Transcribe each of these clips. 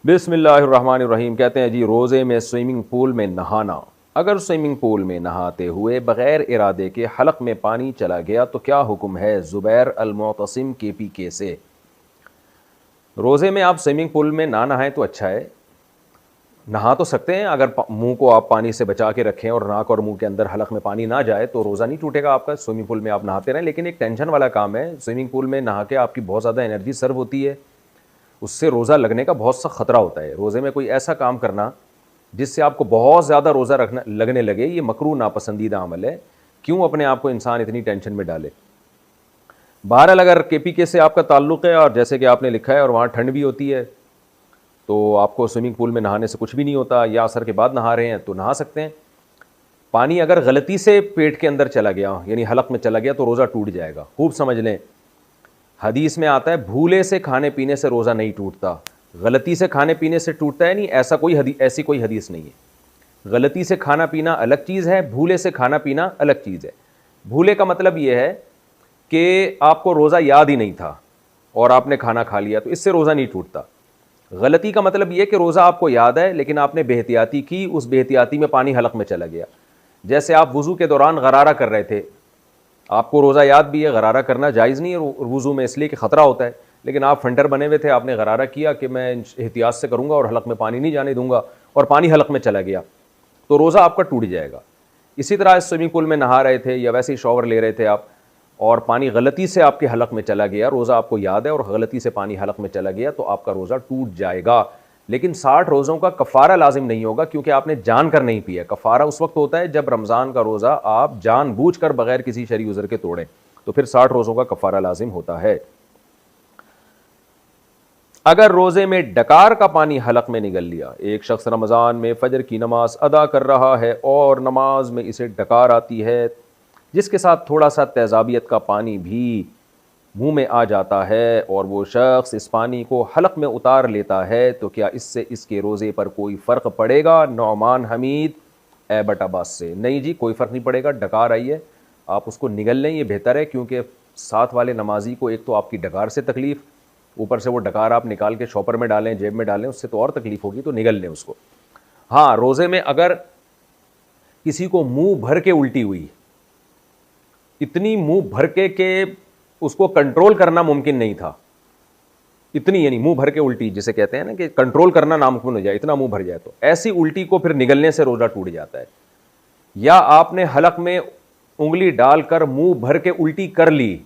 बिस्मिल्लाहिर्रहमानिर्रहीम। कहते हैं जी, रोज़े में स्विमिंग पूल में नहाना। अगर स्विमिंग पूल में नहाते हुए बग़ैर इरादे के हलक में पानी चला गया तो क्या हुक्म है? ज़ुबैर अल-मुअतसिम KPK से। रोज़े में आप स्विमिंग पूल में ना नहाएं तो अच्छा है। नहा तो सकते हैं, अगर मुंह को आप पानी से बचा के रखें और नाक और मुंह के अंदर हलक में पानी ना जाए तो रोज़ा नहीं टूटेगा आपका। स्विमिंग पूल में आप नहाते रहें, लेकिन एक टेंशन वाला काम है। स्विमिंग पूल में नहा के आपकी बहुत ज़्यादा एनर्जी सर्व होती है, उससे रोज़ा लगने का बहुत सा ख़तरा होता है। रोज़े में कोई ऐसा काम करना जिससे आपको बहुत ज़्यादा रोज़ा रखना लगने लगे, ये मकरूह नापसंदीदा अमल है। क्यों अपने आप को इंसान इतनी टेंशन में डाले? बहरहाल, अगर KPK से आपका ताल्लुक़ है और जैसे कि आपने लिखा है और वहाँ ठंड भी होती है, तो आपको स्विमिंग पूल में नहाने से कुछ भी नहीं होता, या असर के बाद नहा रहे हैं तो नहा सकते हैं। पानी अगर गलती से पेट के अंदर चला गया, यानी हलक में चला गया, तो रोज़ा टूट जाएगा। खूब समझ लें, हदीस में आता है भूले से खाने पीने से रोज़ा नहीं टूटता, गलती से खाने पीने से टूटता है। नहीं, ऐसी कोई हदीस नहीं है। गलती से खाना पीना अलग चीज़ है, भूले से खाना पीना अलग चीज़ है। भूले का मतलब यह है कि आपको रोज़ा याद ही नहीं था और आपने खाना खा लिया, तो इससे रोज़ा नहीं टूटता। गलती का मतलब यह कि रोज़ा आपको याद है लेकिन आपने बेहतियाती की, उस बेहतियाती में पानी हलक में चला गया। जैसे आप वज़ू के दौरान गरारा कर रहे थे, आपको रोज़ा याद भी है, गरारा करना जायज़ नहीं है वज़ू में, इसलिए कि ख़तरा होता है, लेकिन आप फंटर बने हुए थे, आपने गरारा किया कि मैं एहतियात से करूँगा और हलक में पानी नहीं जाने दूंगा, और पानी हलक में चला गया, तो रोज़ा आपका टूट जाएगा। इसी तरह स्विमिंग पूल में नहा रहे थे या वैसे ही शॉवर ले रहे थे आप, और पानी गलती से आपके हलक में चला गया, रोज़ा आपको याद है और गलती से पानी हलक में चला गया, तो आपका रोज़ा टूट जाएगा। लेकिन 60 रोज़ों का कफ़ारा लाजिम नहीं होगा, क्योंकि आपने जानकर नहीं पिया। कफ़ारा उस वक्त होता है जब रमज़ान का रोज़ा आप जानबूझकर बगैर किसी शरई उज़र के तोड़ें, तो फिर 60 रोज़ों का कफ़ारा लाजिम होता है। अगर रोज़े में डकार का पानी हलक में निगल लिया, एक शख्स रमज़ान में फ़जर की नमाज अदा कर रहा है और नमाज में इसे डकार आती है, जिसके साथ थोड़ा सा तेज़ाबियत का पानी भी मुंह में आ जाता है, और वो शख्स इस पानी को हलक में उतार लेता है, तो क्या इससे इसके रोज़े पर कोई फ़र्क पड़ेगा? नौमान हमीद एबटाबाद से। नहीं जी, कोई फ़र्क नहीं पड़ेगा। डकार आई है, आप उसको निगल लें, ये बेहतर है, क्योंकि साथ वाले नमाजी को एक तो आपकी डकार से तकलीफ़, ऊपर से वो डकार आप निकाल के शॉपर में डालें, जेब में डालें, उससे तो और तकलीफ़ होगी, तो निगल लें उसको। हाँ, रोज़े में अगर किसी को मुँह भर के उल्टी हुई, इतनी मुँह भर के उसको कंट्रोल करना मुमकिन नहीं था, इतनी, यानी मुंह भर के उल्टी जिसे कहते हैं ना कि कंट्रोल करना नामुमकिन हो जाए, इतना मुंह भर जाए, तो ऐसी उल्टी को फिर निगलने से रोज़ा टूट जाता है। या आपने हलक में उंगली डालकर मुंह भर के उल्टी कर ली,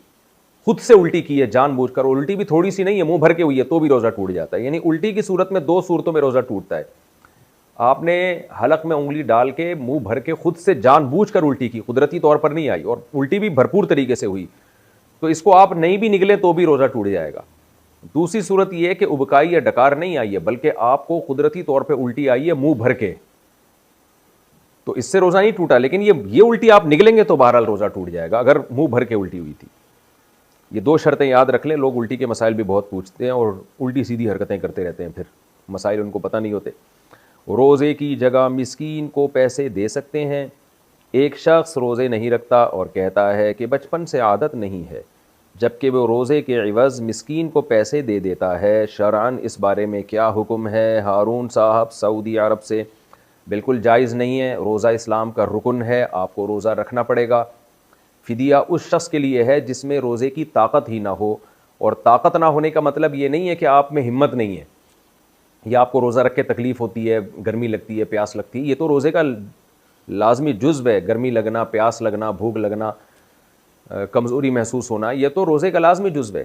खुद से उल्टी की है जानबूझकर, उल्टी भी थोड़ी सी नहीं है, मुंह भर के हुई है, तो भी रोज़ा टूट जाता है। यानी उल्टी की सूरत में 2 सूरतों में रोज़ा टूटता है। आपने हलक में उंगली डाल के मुंह भर के खुद से जानबूझकर उल्टी की, कुदरती तौर पर नहीं आई, और उल्टी भी भरपूर तरीके से हुई, तो इसको आप नहीं भी निकले तो भी रोज़ा टूट जाएगा। दूसरी सूरत यह है कि उबकाई या डकार नहीं आई है, बल्कि आपको कुदरती तौर पे उल्टी आई है मुंह भर के, तो इससे रोज़ा नहीं टूटा। लेकिन ये उल्टी आप निकलेंगे तो बहरहाल रोज़ा टूट जाएगा, अगर मुंह भर के उल्टी हुई थी। ये 2 शर्तें याद रख लें। लोग उल्टी के मसाइल भी बहुत पूछते हैं और उल्टी सीधी हरकतें करते रहते हैं, फिर मसाइल उनको पता नहीं होते। रोज़े की जगह मिस्कीन को पैसे दे सकते हैं। एक शख्स रोज़े नहीं रखता और कहता है कि बचपन से आदत नहीं है, जबकि वो रोज़े के इवज़ मिस्कीन को पैसे दे देता है। शरअन इस बारे में क्या हुक्म है? हारून साहब सऊदी अरब से। बिल्कुल जायज़ नहीं है, रोज़ा इस्लाम का रुकन है, आपको रोज़ा रखना पड़ेगा। फ़िदिया उस शख्स के लिए है जिसमें रोज़े की ताकत ही ना हो, और ताकत ना होने का मतलब ये नहीं है कि आप में हिम्मत नहीं है या आपको रोज़ा रख के तकलीफ़ होती है, गर्मी लगती है, प्यास लगती है। ये तो रोज़े का लाजमी जुज़्व है। गर्मी लगना, प्यास लगना, भूख लगना, कमज़ोरी महसूस होना, ये तो रोज़े का लाजमी जुज़्व है।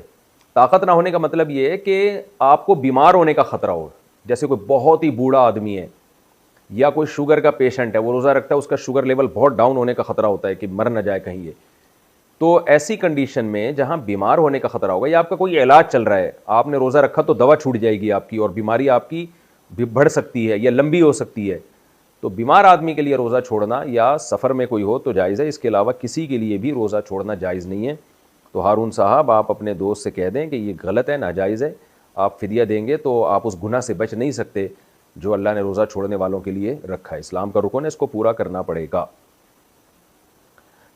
ताकत ना होने का मतलब ये है कि आपको बीमार होने का ख़तरा हो, जैसे कोई बहुत ही बूढ़ा आदमी है या कोई शुगर का पेशेंट है, वो रोज़ा रखता है, उसका शुगर लेवल बहुत डाउन होने का ख़तरा होता है कि मर ना जाए कहीं ये। तो ऐसी कंडीशन में जहाँ बीमार होने का ख़तरा होगा या आपका कोई इलाज चल रहा है, आपने रोज़ा रखा तो दवा छूट जाएगी आपकी और बीमारी आपकी भी बढ़ सकती है या लंबी हो सकती है, तो बीमार आदमी के लिए रोज़ा छोड़ना या सफ़र में कोई हो तो जायज़ है। इसके अलावा किसी के लिए भी रोज़ा छोड़ना जायज़ नहीं है। तो हारून साहब, आप अपने दोस्त से कह दें कि ये गलत है, नाजायज़ है। आप फ़िदिया देंगे तो आप उस गुनाह से बच नहीं सकते जो अल्लाह ने रोज़ा छोड़ने वालों के लिए रखा है। इस्लाम का रुकन है, इसको पूरा करना पड़ेगा।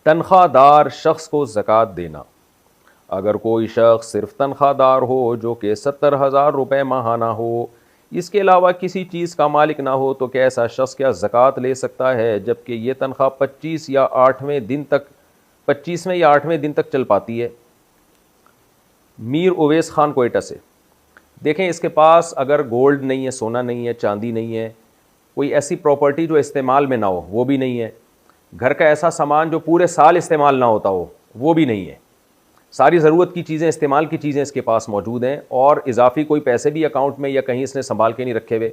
तनख्वाहदार शख्स को ज़कात देना। अगर कोई शख्स सिर्फ तनख्वाहदार हो जो कि 70,000 रुपये माहाना हो, इसके अलावा किसी चीज़ का मालिक ना हो तो क्या ऐसा शख्स क्या ज़कात ले सकता है, जबकि ये तनख्वाह 25वें या 8वें दिन तक चल पाती है? मीर उवैस खान कोयटा से। देखें, इसके पास अगर गोल्ड नहीं है, सोना नहीं है, चांदी नहीं है, कोई ऐसी प्रॉपर्टी जो इस्तेमाल में ना हो वो भी नहीं है, घर का ऐसा सामान जो पूरे साल इस्तेमाल ना होता हो वो भी नहीं है, सारी ज़रूरत की चीज़ें, इस्तेमाल की चीज़ें इसके पास मौजूद हैं और इजाफी कोई पैसे भी अकाउंट में या कहीं इसने संभाल के नहीं रखे हुए,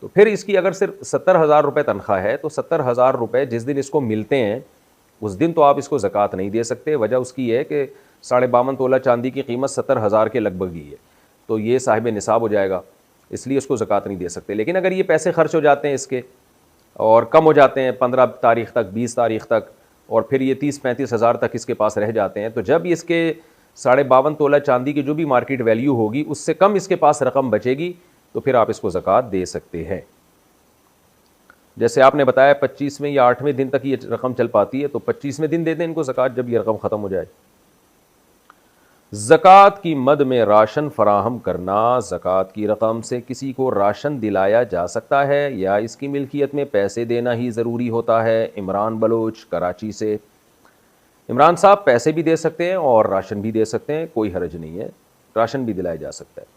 तो फिर इसकी अगर सिर्फ 70,000 रुपये तनख्वाह है तो 70,000 रुपये जिस दिन इसको मिलते हैं उस दिन तो आप इसको ज़कात नहीं दे सकते। वजह उसकी है कि 52.5 तोला चांदी की कीमत 70,000 के लगभग ही है, तो ये साहिब निसाब हो जाएगा, इसलिए उसको ज़कात नहीं दे सकते। लेकिन अगर ये पैसे खर्च हो जाते हैं इसके और कम हो जाते हैं 15 तारीख तक, 20 तारीख तक, और फिर ये 30-35 हज़ार तक इसके पास रह जाते हैं, तो जब इसके 52.5 तोला चांदी की जो भी मार्केट वैल्यू होगी उससे कम इसके पास रकम बचेगी तो फिर आप इसको ज़कात दे सकते हैं। जैसे आपने बताया 25वें या 8वें दिन तक ये रकम चल पाती है, तो 25वें दिन दे दें इनको ज़कात जब ये रकम ख़त्म हो जाए। ज़कात की मद में राशन फराहम करना, ज़कात की रकम से किसी को राशन दिलाया जा सकता है या इसकी मिल्कियत में पैसे देना ही ज़रूरी होता है? इमरान बलोच कराची से। इमरान साहब, पैसे भी दे सकते हैं और राशन भी दे सकते हैं, कोई हर्ज नहीं है, राशन भी दिलाया जा सकता है।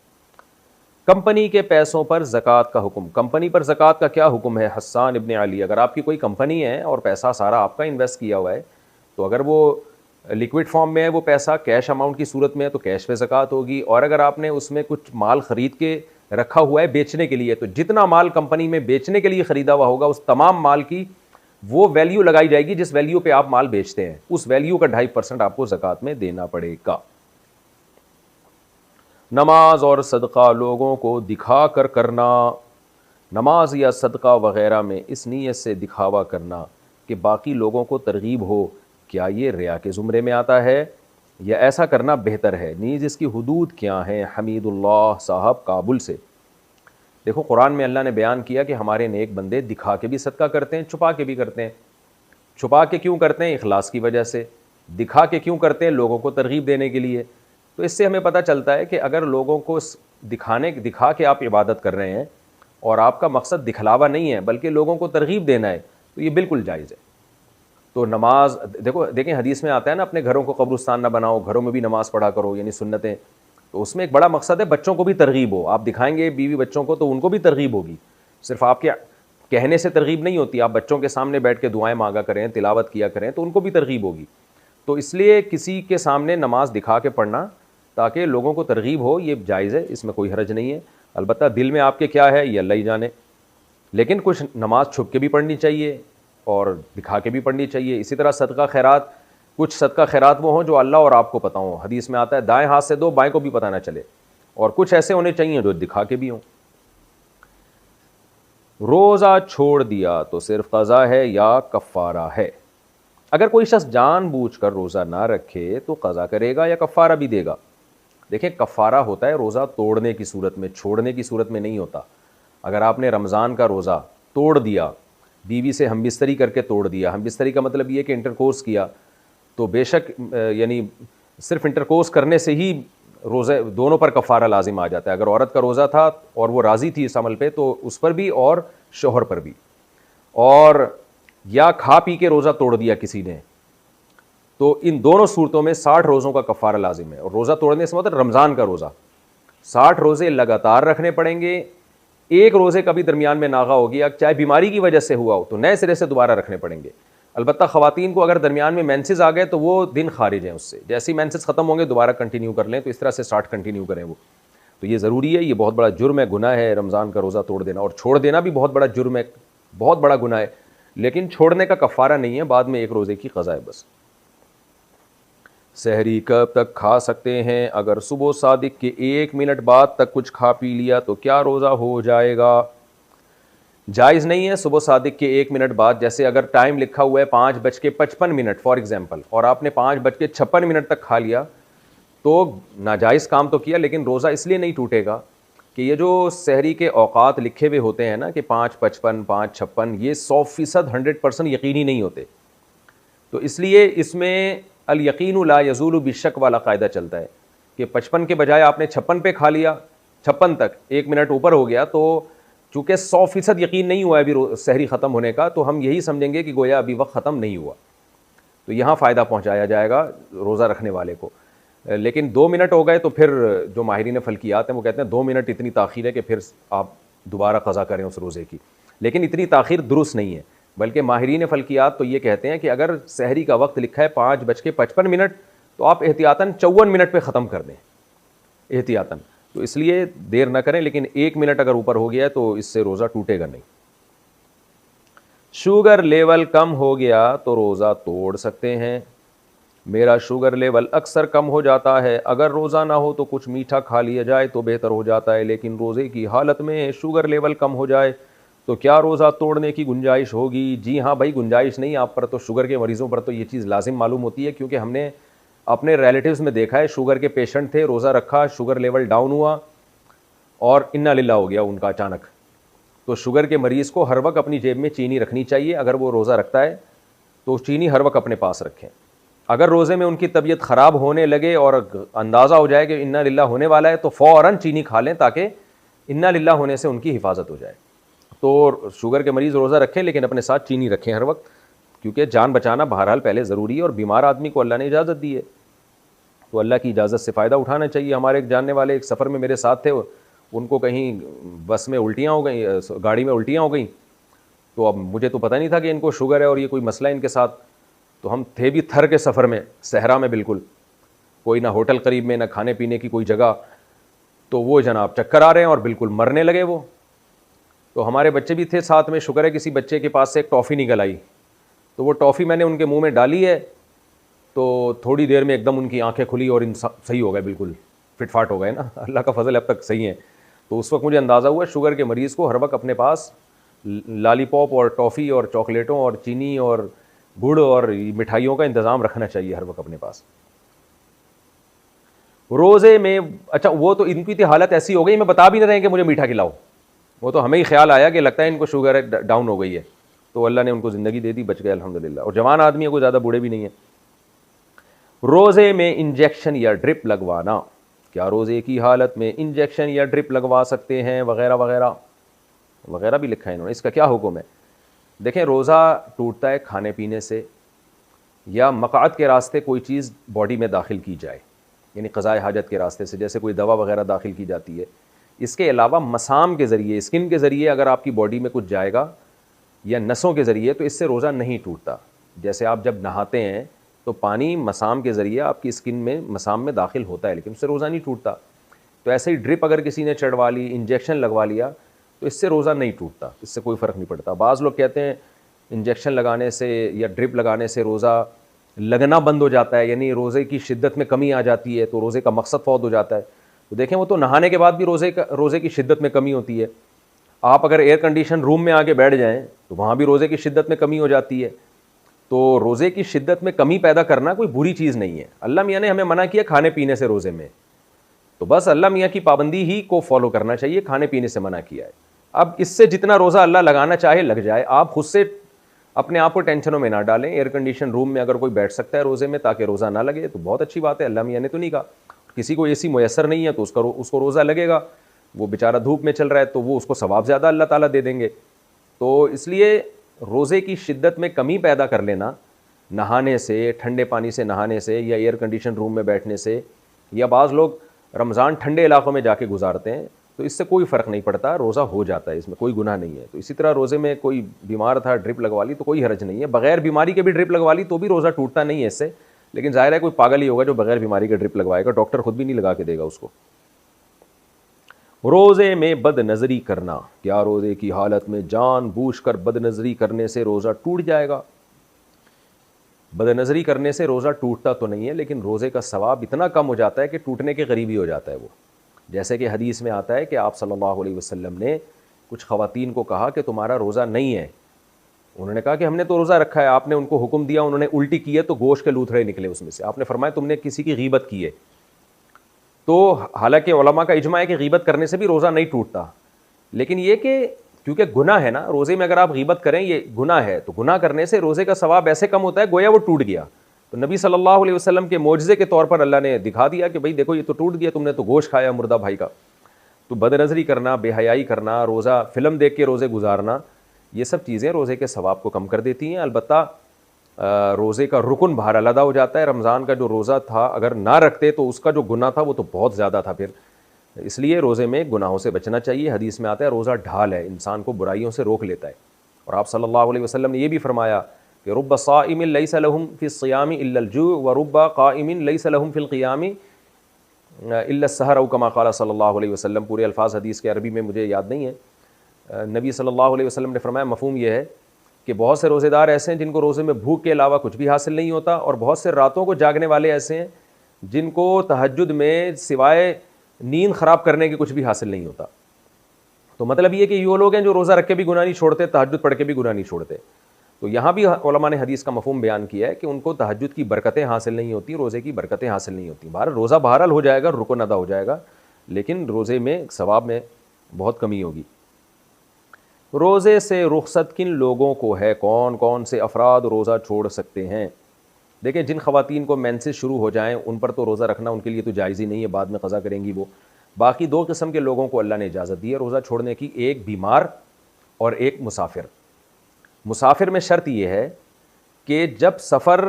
कंपनी के पैसों पर ज़कात का हुक्म, कंपनी पर ज़कात का क्या हुक्म है? हस्सान इब्न अली। अगर आपकी कोई कंपनी है और पैसा सारा आपका इन्वेस्ट किया हुआ है, तो अगर वो लिक्विड फॉर्म में है, वो पैसा कैश अमाउंट की सूरत में है, तो कैश पे ज़कात होगी। और अगर आपने उसमें कुछ माल ख़रीद के रखा हुआ है बेचने के लिए, तो जितना माल कंपनी में बेचने के लिए ख़रीदा हुआ होगा उस तमाम माल की वो वैल्यू लगाई जाएगी जिस वैल्यू पे आप माल बेचते हैं, उस वैल्यू का 2.5% आपको ज़कात में देना पड़ेगा। नमाज और सदका लोगों को दिखा कर करना, नमाज या सदका वग़ैरह में इस नीयत से दिखावा करना कि बाकी लोगों को तरगीब हो, क्या ये रिया के ज़ुमरे में आता है या ऐसा करना बेहतर है? नीज़ इसकी हुदूद क्या हैं? हमीदुल्लाह साहब काबुल से। देखो, कुरान में अल्लाह ने बयान किया कि हमारे नेक बंदे दिखा के भी सदका करते हैं, छुपा के भी करते हैं। छुपा के क्यों करते हैं? इखलास की वजह से। दिखा के क्यों करते हैं? लोगों को तरगीब देने के लिए। तो इससे हमें पता चलता है कि अगर लोगों को दिखा के आप इबादत कर रहे हैं और आपका मकसद दिखलावा नहीं है बल्कि लोगों को तरगीब देना है, तो ये बिल्कुल जायज़ है। तो नमाज, देखें हदीस में आता है ना, अपने घरों को कब्रिस्तान ना बनाओ, घरों में भी नमाज़ पढ़ा करो, यानी सुन्नतें। तो उसमें एक बड़ा मकसद है बच्चों को भी तरगीब हो। आप दिखाएंगे बीवी बच्चों को तो उनको भी तरगीब होगी, सिर्फ आपके कहने से तरगीब नहीं होती। आप बच्चों के सामने बैठ के दुआएं मांगा करें, तिलावत किया करें, तो उनको भी तरगीब होगी। तो इसलिए किसी के सामने नमाज दिखा के पढ़ना ताकि लोगों को तरगीब हो, ये जायज़ है, इसमें कोई हरज नहीं है। अलबत्ता दिल में आपके क्या है ये अल्लाह ही जाने। लेकिन कुछ नमाज छुप के भी पढ़नी चाहिए और दिखा के भी पढ़नी चाहिए। इसी तरह सदका खैरात, कुछ सदका खैरात वो हों जो अल्लाह और आपको पता हो। हदीस में आता है दाएं हाथ से दो, बाएं को भी पता ना चले। और कुछ ऐसे होने चाहिए जो दिखा के भी हों। रोज़ा छोड़ दिया तो सिर्फ क़ज़ा है या कफ़ारा है? अगर कोई शख्स जानबूझकर रोज़ा ना रखे तो क़ज़ा करेगा या कफ़ारा भी देगा? देखिए, कफ़ारा होता है रोज़ा तोड़ने की सूरत में, छोड़ने की सूरत में नहीं होता। अगर आपने रमज़ान का रोज़ा तोड़ दिया, बीवी से हमबिस्तरी करके तोड़ दिया, हमबिस्तरी का मतलब ये कि इंटरकोर्स किया, तो बेशक यानी सिर्फ इंटरकोर्स करने से ही रोज़े दोनों पर कफ़ारा लाजिम आ जाता है। अगर औरत का रोज़ा था और वो राज़ी थी इस अमल पे तो उस पर भी और शौहर पर भी। और या खा पी के रोज़ा तोड़ दिया किसी ने, तो इन दोनों सूरतों में 60 रोज़ों का कफ़ारा लाजिम है। और रोज़ा तोड़ने से मतलब रमज़ान का रोज़ा 60 रोज़े लगातार रखने पड़ेंगे। एक रोज़े कभी दरमियान में नागा हो गया, चाहे बीमारी की वजह से हुआ हो, तो नए सिरे से दोबारा रखने पड़ेंगे। अलबत्ता ख़वातीन को अगर दरमियान में मेंसेस आ गए तो वो दिन खारिज हैं उससे, जैसे ही मेंसेस ख़त्म होंगे दोबारा कंटिन्यू कर लें, तो इस तरह से 60 कंटिन्यू करें वो। तो ये ज़रूरी है, ये बहुत बड़ा जुर्म है, गुनाह है रमज़ान का रोज़ा तोड़ देना। और छोड़ देना भी बहुत बड़ा जुर्म है, बहुत बड़ा गुनाह है। लेकिन छोड़ने का कफ़ारा नहीं है, बाद में एक रोज़े की क़ज़ा है बस। सहरी कब तक खा सकते हैं? अगर सुबह सादिक के 1 मिनट बाद तक कुछ खा पी लिया तो क्या रोज़ा हो जाएगा? जायज़ नहीं है सुबह सादिक के 1 मिनट बाद। जैसे अगर टाइम लिखा हुआ है 5:55 फॉर एग्ज़ाम्पल और आपने 5:56 तक खा लिया तो नाजायज़ काम तो किया, लेकिन रोज़ा इसलिए नहीं टूटेगा कि ये जो सहरी के औकात लिखे हुए होते हैं ना कि 5:55, 5:56, ये 100% 100% यकीनी नहीं होते। तो इसलिए इसमें अल यकीनु ला यज़ूलु बिशक वाला कायदा चलता है कि 55 के बजाय आपने 56 पे खा लिया 56 तक 1 मिनट ऊपर हो गया तो चूंकि 100% यकीन नहीं हुआ है अभी सहरी ख़त्म होने का, तो हम यही समझेंगे कि गोया अभी वक्त ख़त्म नहीं हुआ, तो यहाँ फ़ायदा पहुँचाया जाएगा रोज़ा रखने वाले को। लेकिन 2 मिनट हो गए तो फिर जो माहिरीन फ़ल्कियात हैं वो कहते हैं 2 मिनट इतनी ताख़ीर है कि फिर आप दोबारा क़ज़ा करें उस रोज़े की, लेकिन इतनी ताख़ीर दुरुस्त नहीं है। बल्कि माहिरीन फ़ल्कियात तो ये कहते हैं कि अगर सहरी का वक्त लिखा है 5:55 तो आप एहतियातन 54 मिनट पे ख़त्म कर दें, एहतियातन। तो इसलिए देर ना करें, लेकिन 1 मिनट अगर ऊपर हो गया है तो इससे रोज़ा टूटेगा नहीं। शुगर लेवल कम हो गया तो रोज़ा तोड़ सकते हैं। मेरा शुगर लेवल अक्सर कम हो जाता है, अगर रोज़ा ना हो तो कुछ मीठा खा लिया जाए तो बेहतर हो जाता है, लेकिन रोज़े की हालत में शुगर लेवल कम हो जाए तो क्या रोज़ा तोड़ने की गुंजाइश होगी? जी हाँ भाई, गुंजाइश नहीं। आप पर तो शुगर के मरीज़ों पर तो ये चीज़ लाजिम मालूम होती है, क्योंकि हमने अपने रिलेटिव्स में देखा है, शुगर के पेशेंट थे, रोज़ा रखा, शुगर लेवल डाउन हुआ और इन्ना लिल्लाह हो गया उनका अचानक। तो शुगर के मरीज़ को हर वक्त अपनी जेब में चीनी रखनी चाहिए। अगर वो रोज़ा रखता है तो चीनी हर वक्त अपने पास रखें। अगर रोज़े में उनकी तबीयत ख़राब होने लगे और अंदाज़ा हो जाए कि इन्ना लिल्लाह होने वाला है तो फ़ौरन चीनी खा लें, ताकि इन्ना लिल्लाह होने से उनकी हिफाजत हो जाए। तो शुगर के मरीज़ रोज़ा रखें, लेकिन अपने साथ चीनी रखें हर वक्त, क्योंकि जान बचाना बहरहाल पहले ज़रूरी है और बीमार आदमी को अल्लाह ने इजाज़त दी है, तो अल्लाह की इजाज़त से फ़ायदा उठाना चाहिए। हमारे एक जानने वाले एक सफ़र में मेरे साथ थे, उनको कहीं बस में उल्टियाँ हो गई, गाड़ी में उल्टियाँ हो गई। तो अब मुझे तो पता नहीं था कि इनको शुगर है और ये कोई मसला है इनके साथ। तो हम थे भी थर के सफ़र में, सहरा में, बिल्कुल कोई ना होटल करीब में, ना खाने पीने की कोई जगह। तो वो जनाब चक्कर आ रहे हैं और बिल्कुल मरने लगे वो। तो हमारे बच्चे भी थे साथ में, शुक्र है किसी बच्चे के पास से एक टॉफ़ी निकल आई, तो वो टॉफ़ी मैंने उनके मुंह में डाली है, तो थोड़ी देर में एकदम उनकी आंखें खुली और सही हो गए, बिल्कुल फिटफाट हो गए ना। अल्लाह का फजल, अब तक सही है। तो उस वक्त मुझे अंदाज़ा हुआ शुगर के मरीज़ को हर वक्त अपने पास लालीपॉप और टॉफ़ी और चॉकलेटों और चीनी और गुड़ और मिठाइयों का इंतज़ाम रखना चाहिए हर वक्त अपने पास। रोज़े में, अच्छा वो तो इनकी तो हालत ऐसी हो गई, मैं बता भी नहीं रहे कि मुझे मीठा खिलाओ, वो तो हमें ही ख्याल आया कि लगता है इनको शुगर डाउन हो गई है, तो अल्लाह ने उनको ज़िंदगी दे दी, बच गए अल्हम्दुलिल्लाह। और जवान आदमी है, कोई ज़्यादा बूढ़े भी नहीं है। रोज़े में इंजेक्शन या ड्रिप लगवाना, क्या रोज़े की हालत में इंजेक्शन या ड्रिप लगवा सकते हैं, वगैरह वगैरह वगैरह भी लिखा है इन्होंने। इसका क्या हुक्म है? देखें, रोज़ा टूटता है खाने पीने से या मक़आत के रास्ते कोई चीज़ बॉडी में दाखिल की जाए, यानी क़ज़ाए हाजत के रास्ते से, जैसे कोई दवा वगैरह दाखिल की जाती है। इसके अलावा मसाम के ज़रिए, स्किन के ज़रिए अगर आपकी बॉडी में कुछ जाएगा या नसों के ज़रिए, तो इससे रोज़ा नहीं टूटता। जैसे आप जब नहाते हैं तो पानी मसाम के ज़रिए आपकी स्किन में, मसाम में दाखिल होता है, लेकिन उससे रोज़ा नहीं टूटता। तो ऐसे ही ड्रिप अगर किसी ने चढ़वा ली, इंजेक्शन लगवा लिया, तो इससे रोज़ा नहीं टूटता, इससे कोई फ़र्क नहीं पड़ता। बाज़ लोग कहते हैं इंजेक्शन लगाने से या ड्रिप लगाने से रोज़ा लगना बंद हो जाता है, यानी रोज़े की शिद्दत में कमी आ जाती है, तो रोज़े का मकसद फ़ौत हो जाता है। तो देखें, वो तो नहाने के बाद भी रोज़े की शिद्दत में कमी होती है। आप अगर एयर कंडीशन रूम में आके बैठ जाएं तो वहाँ भी रोज़े की शिद्दत में कमी हो जाती है। तो रोज़े की शिद्दत में कमी पैदा करना कोई बुरी चीज़ नहीं है। अल्लाह मियाँ ने हमें मना किया खाने पीने से रोज़े में, तो बस अल्लाह मियाँ की पाबंदी ही को फॉलो करना चाहिए, खाने पीने से मना किया है। अब इससे जितना रोज़ा अल्लाह लगाना चाहे लग जाए, आप खुद से अपने आप को टेंशनों में ना डालें। एयर कंडीशन रूम में अगर कोई बैठ सकता है रोज़े में ताकि रोज़ा ना लगे तो बहुत अच्छी बात है, अल्लाह मियाँ ने तो नहीं कहा। किसी को एसी मुयस्सर नहीं है तो उसको रोज़ा लगेगा, वो बेचारा धूप में चल रहा है, तो वो उसको सवाब ज़्यादा अल्लाह ताला दे देंगे। तो इसलिए रोज़े की शिद्दत में कमी पैदा कर लेना नहाने से, ठंडे पानी से नहाने से या एयर कंडीशन रूम में बैठने से, या बाज़ लोग रमज़ान ठंडे इलाक़ों में जाके गुजारते हैं, तो इससे कोई फ़र्क नहीं पड़ता, रोज़ा हो जाता है, इसमें कोई गुनाह नहीं है। तो इसी तरह रोज़े में कोई बीमार था, ड्रिप लगवा ली तो कोई हर्ज नहीं है। बग़ैर बीमारी के भी ड्रिप लगवा ली तो भी रोज़ा टूटता नहीं है इससे, लेकिन ज़ाहिर है कोई पागल ही होगा जो बग़ैर बीमारी के ड्रिप लगवाएगा, डॉक्टर खुद भी नहीं लगा के देगा उसको। रोज़े में बदनज़री करना, क्या रोज़े की हालत में जानबूझकर बदनज़री करने से रोज़ा टूट जाएगा? बदनज़री करने से रोज़ा टूटता तो नहीं है, लेकिन रोज़े का सवाब इतना कम हो जाता है कि टूटने के करीब ही हो जाता है वो। जैसे कि हदीस में आता है कि आप सल्लल्लाहु अलैहि वसल्लम ने कुछ ख़वातीन को कहा कि तुम्हारा रोज़ा नहीं है। उन्होंने कहा कि हमने तो रोज़ा रखा है। आपने उनको हुक्म दिया, उन्होंने उल्टी की है तो गोश्त के लूथड़े निकले उसमें से। आपने फरमाया तुमने किसी की गीबत की है। तो हालांकि उलमा का इजमा है कि गीबत करने से भी रोज़ा नहीं टूटता, लेकिन ये कि क्योंकि गुनाह है ना, रोज़े में अगर आप गीबत करें ये गुनाह है, तो गुनाह करने से रोज़े का सवाब ऐसे कम होता है गोया वो टूट गया। तो नबी सल्लल्लाहु अलैहि वसल्लम के मोजज़े के तौर पर अल्लाह ने दिखा दिया कि भाई देखो ये तो टूट गया, तुमने तो गोश्त खाया मुर्दा भाई का। तो बदनज़री करना, बेहयाई करना, रोज़ा फ़िल्म देख के रोज़े गुजारना, ये सब चीज़ें रोज़े के सवाब को कम कर देती हैं। अलबत्ता रोज़े का रुकन बहरहाल अदा हो जाता है। रमज़ान का जो रोज़ा था अगर ना रखते तो उसका जो गुनाह था वो तो बहुत ज़्यादा था फिर, इसलिए रोज़े में गुनाहों से बचना चाहिए। हदीस में आता है रोज़ा ढाल है, इंसान को बुराइयों से रोक लेता है। और आप सल्लल्लाहु अलैहि वसल्लम ने यह भी फरमाया कि रुब्ब साइमिन लैसा लहुम फिस सियामी इल्लल जू व रुब्ब काइमिन लैसा लहुम फिल क़ियामी इल्ला सहर औ कमा क़ाला सल्लल्लाहु अलैहि वसल्लम। पूरे अल्फाज हदीस के अरबी में मुझे याद नहीं है। नबी सल्लल्लाहु अलैहि वसल्लम ने फरमाया, मफ़हूम यह है कि बहुत से रोज़ेदार ऐसे हैं जिनको रोज़े में भूख के अलावा कुछ भी हासिल नहीं होता, और बहुत से रातों को जागने वाले ऐसे हैं जिनको तहज्जुद में सिवाय नींद ख़राब करने के कुछ भी हासिल नहीं होता। तो मतलब ये कि वो लोग हैं जो रोज़ा रख के भी गुनाह नहीं छोड़ते, तहज्जुद पढ़ के भी गुनाह नहीं छोड़ते। तो यहाँ भी उलमा ने हदीस का मफ़हूम बयान किया है कि उनको तहज्जुद की बरकतें हासिल नहीं होती, रोज़े की बरकतें हासिल नहीं होती। रोज़ा बहरहाल हो जाएगा, रुकन अदा हो जाएगा, लेकिन रोज़े में सवाब में बहुत कमी होगी। रोज़े से रुख़सत किन लोगों को है? कौन कौन से अफराद रोज़ा छोड़ सकते हैं? देखें, जिन ख़वातीन को मेंसेस शुरू हो जाएं उन पर तो रोज़ा रखना उनके लिए तो जायज़ ही नहीं है, बाद में क़ज़ा करेंगी वो। बाकी दो किस्म के लोगों को अल्लाह ने इजाज़त दी है रोज़ा छोड़ने की, एक बीमार और एक मुसाफिर। मुसाफिर में शर्त यह है कि जब सफ़र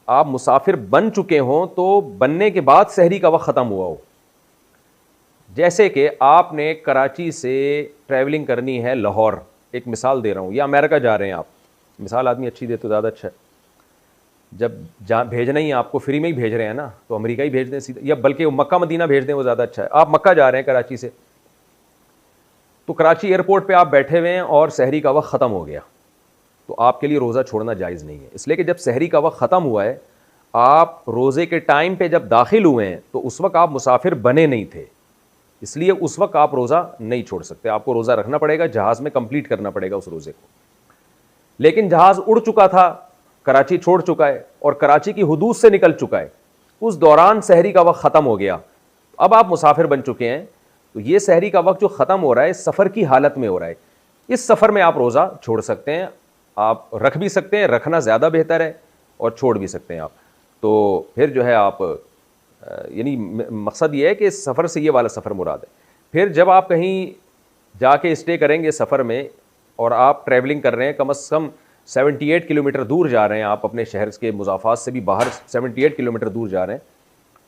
आप मुसाफिर बन चुके हों तो बनने के बाद सहरी का वक्त ख़त्म हुआ हो। जैसे कि आपने कराची से ट्रैवलिंग करनी है लाहौर, एक मिसाल दे रहा हूँ, या अमेरिका जा रहे हैं आप, मिसाल आदमी अच्छी दे तो ज़्यादा अच्छा है। जब भेजना ही आपको फ्री में ही भेज रहे हैं ना, तो अमेरिका ही भेज दें सीधा, या बल्कि मक्का मदीना भेज दें, वो ज़्यादा अच्छा है। आप मक्का जा रहे हैं कराची से, तो कराची एयरपोर्ट पे आप बैठे हुए हैं और सहरी का वक्त ख़त्म हो गया, तो आपके लिए रोज़ा छोड़ना जायज़ नहीं है। इसलिए कि जब सहरी का वक्त ख़त्म हुआ है, आप रोज़े के टाइम पे जब दाखिल हुए हैं तो उस वक्त आप मुसाफिर बने नहीं थे, इसलिए उस वक्त आप रोज़ा नहीं छोड़ सकते। आपको रोज़ा रखना पड़ेगा, जहाज़ में कंप्लीट करना पड़ेगा उस रोज़े को। लेकिन जहाज़ उड़ चुका था, कराची छोड़ चुका है और कराची की हुदूद से निकल चुका है, उस दौरान सहरी का वक्त ख़त्म हो गया, अब आप मुसाफिर बन चुके हैं, तो ये सहरी का वक्त जो ख़त्म हो रहा है सफ़र की हालत में हो रहा है, इस सफ़र में आप रोज़ा छोड़ सकते हैं। आप रख भी सकते हैं, रखना ज़्यादा बेहतर है, और छोड़ भी सकते हैं आप। तो फिर जो है आप यानी मकसद ये है कि इस सफ़र से ये वाला सफ़र मुराद है। फिर जब आप कहीं जाके स्टे करेंगे सफ़र में और आप ट्रैवलिंग कर रहे हैं, कम से कम 78 किलोमीटर दूर जा रहे हैं, आप अपने शहर के मुज़ाफ़ात से भी बाहर 78 किलोमीटर दूर जा रहे हैं,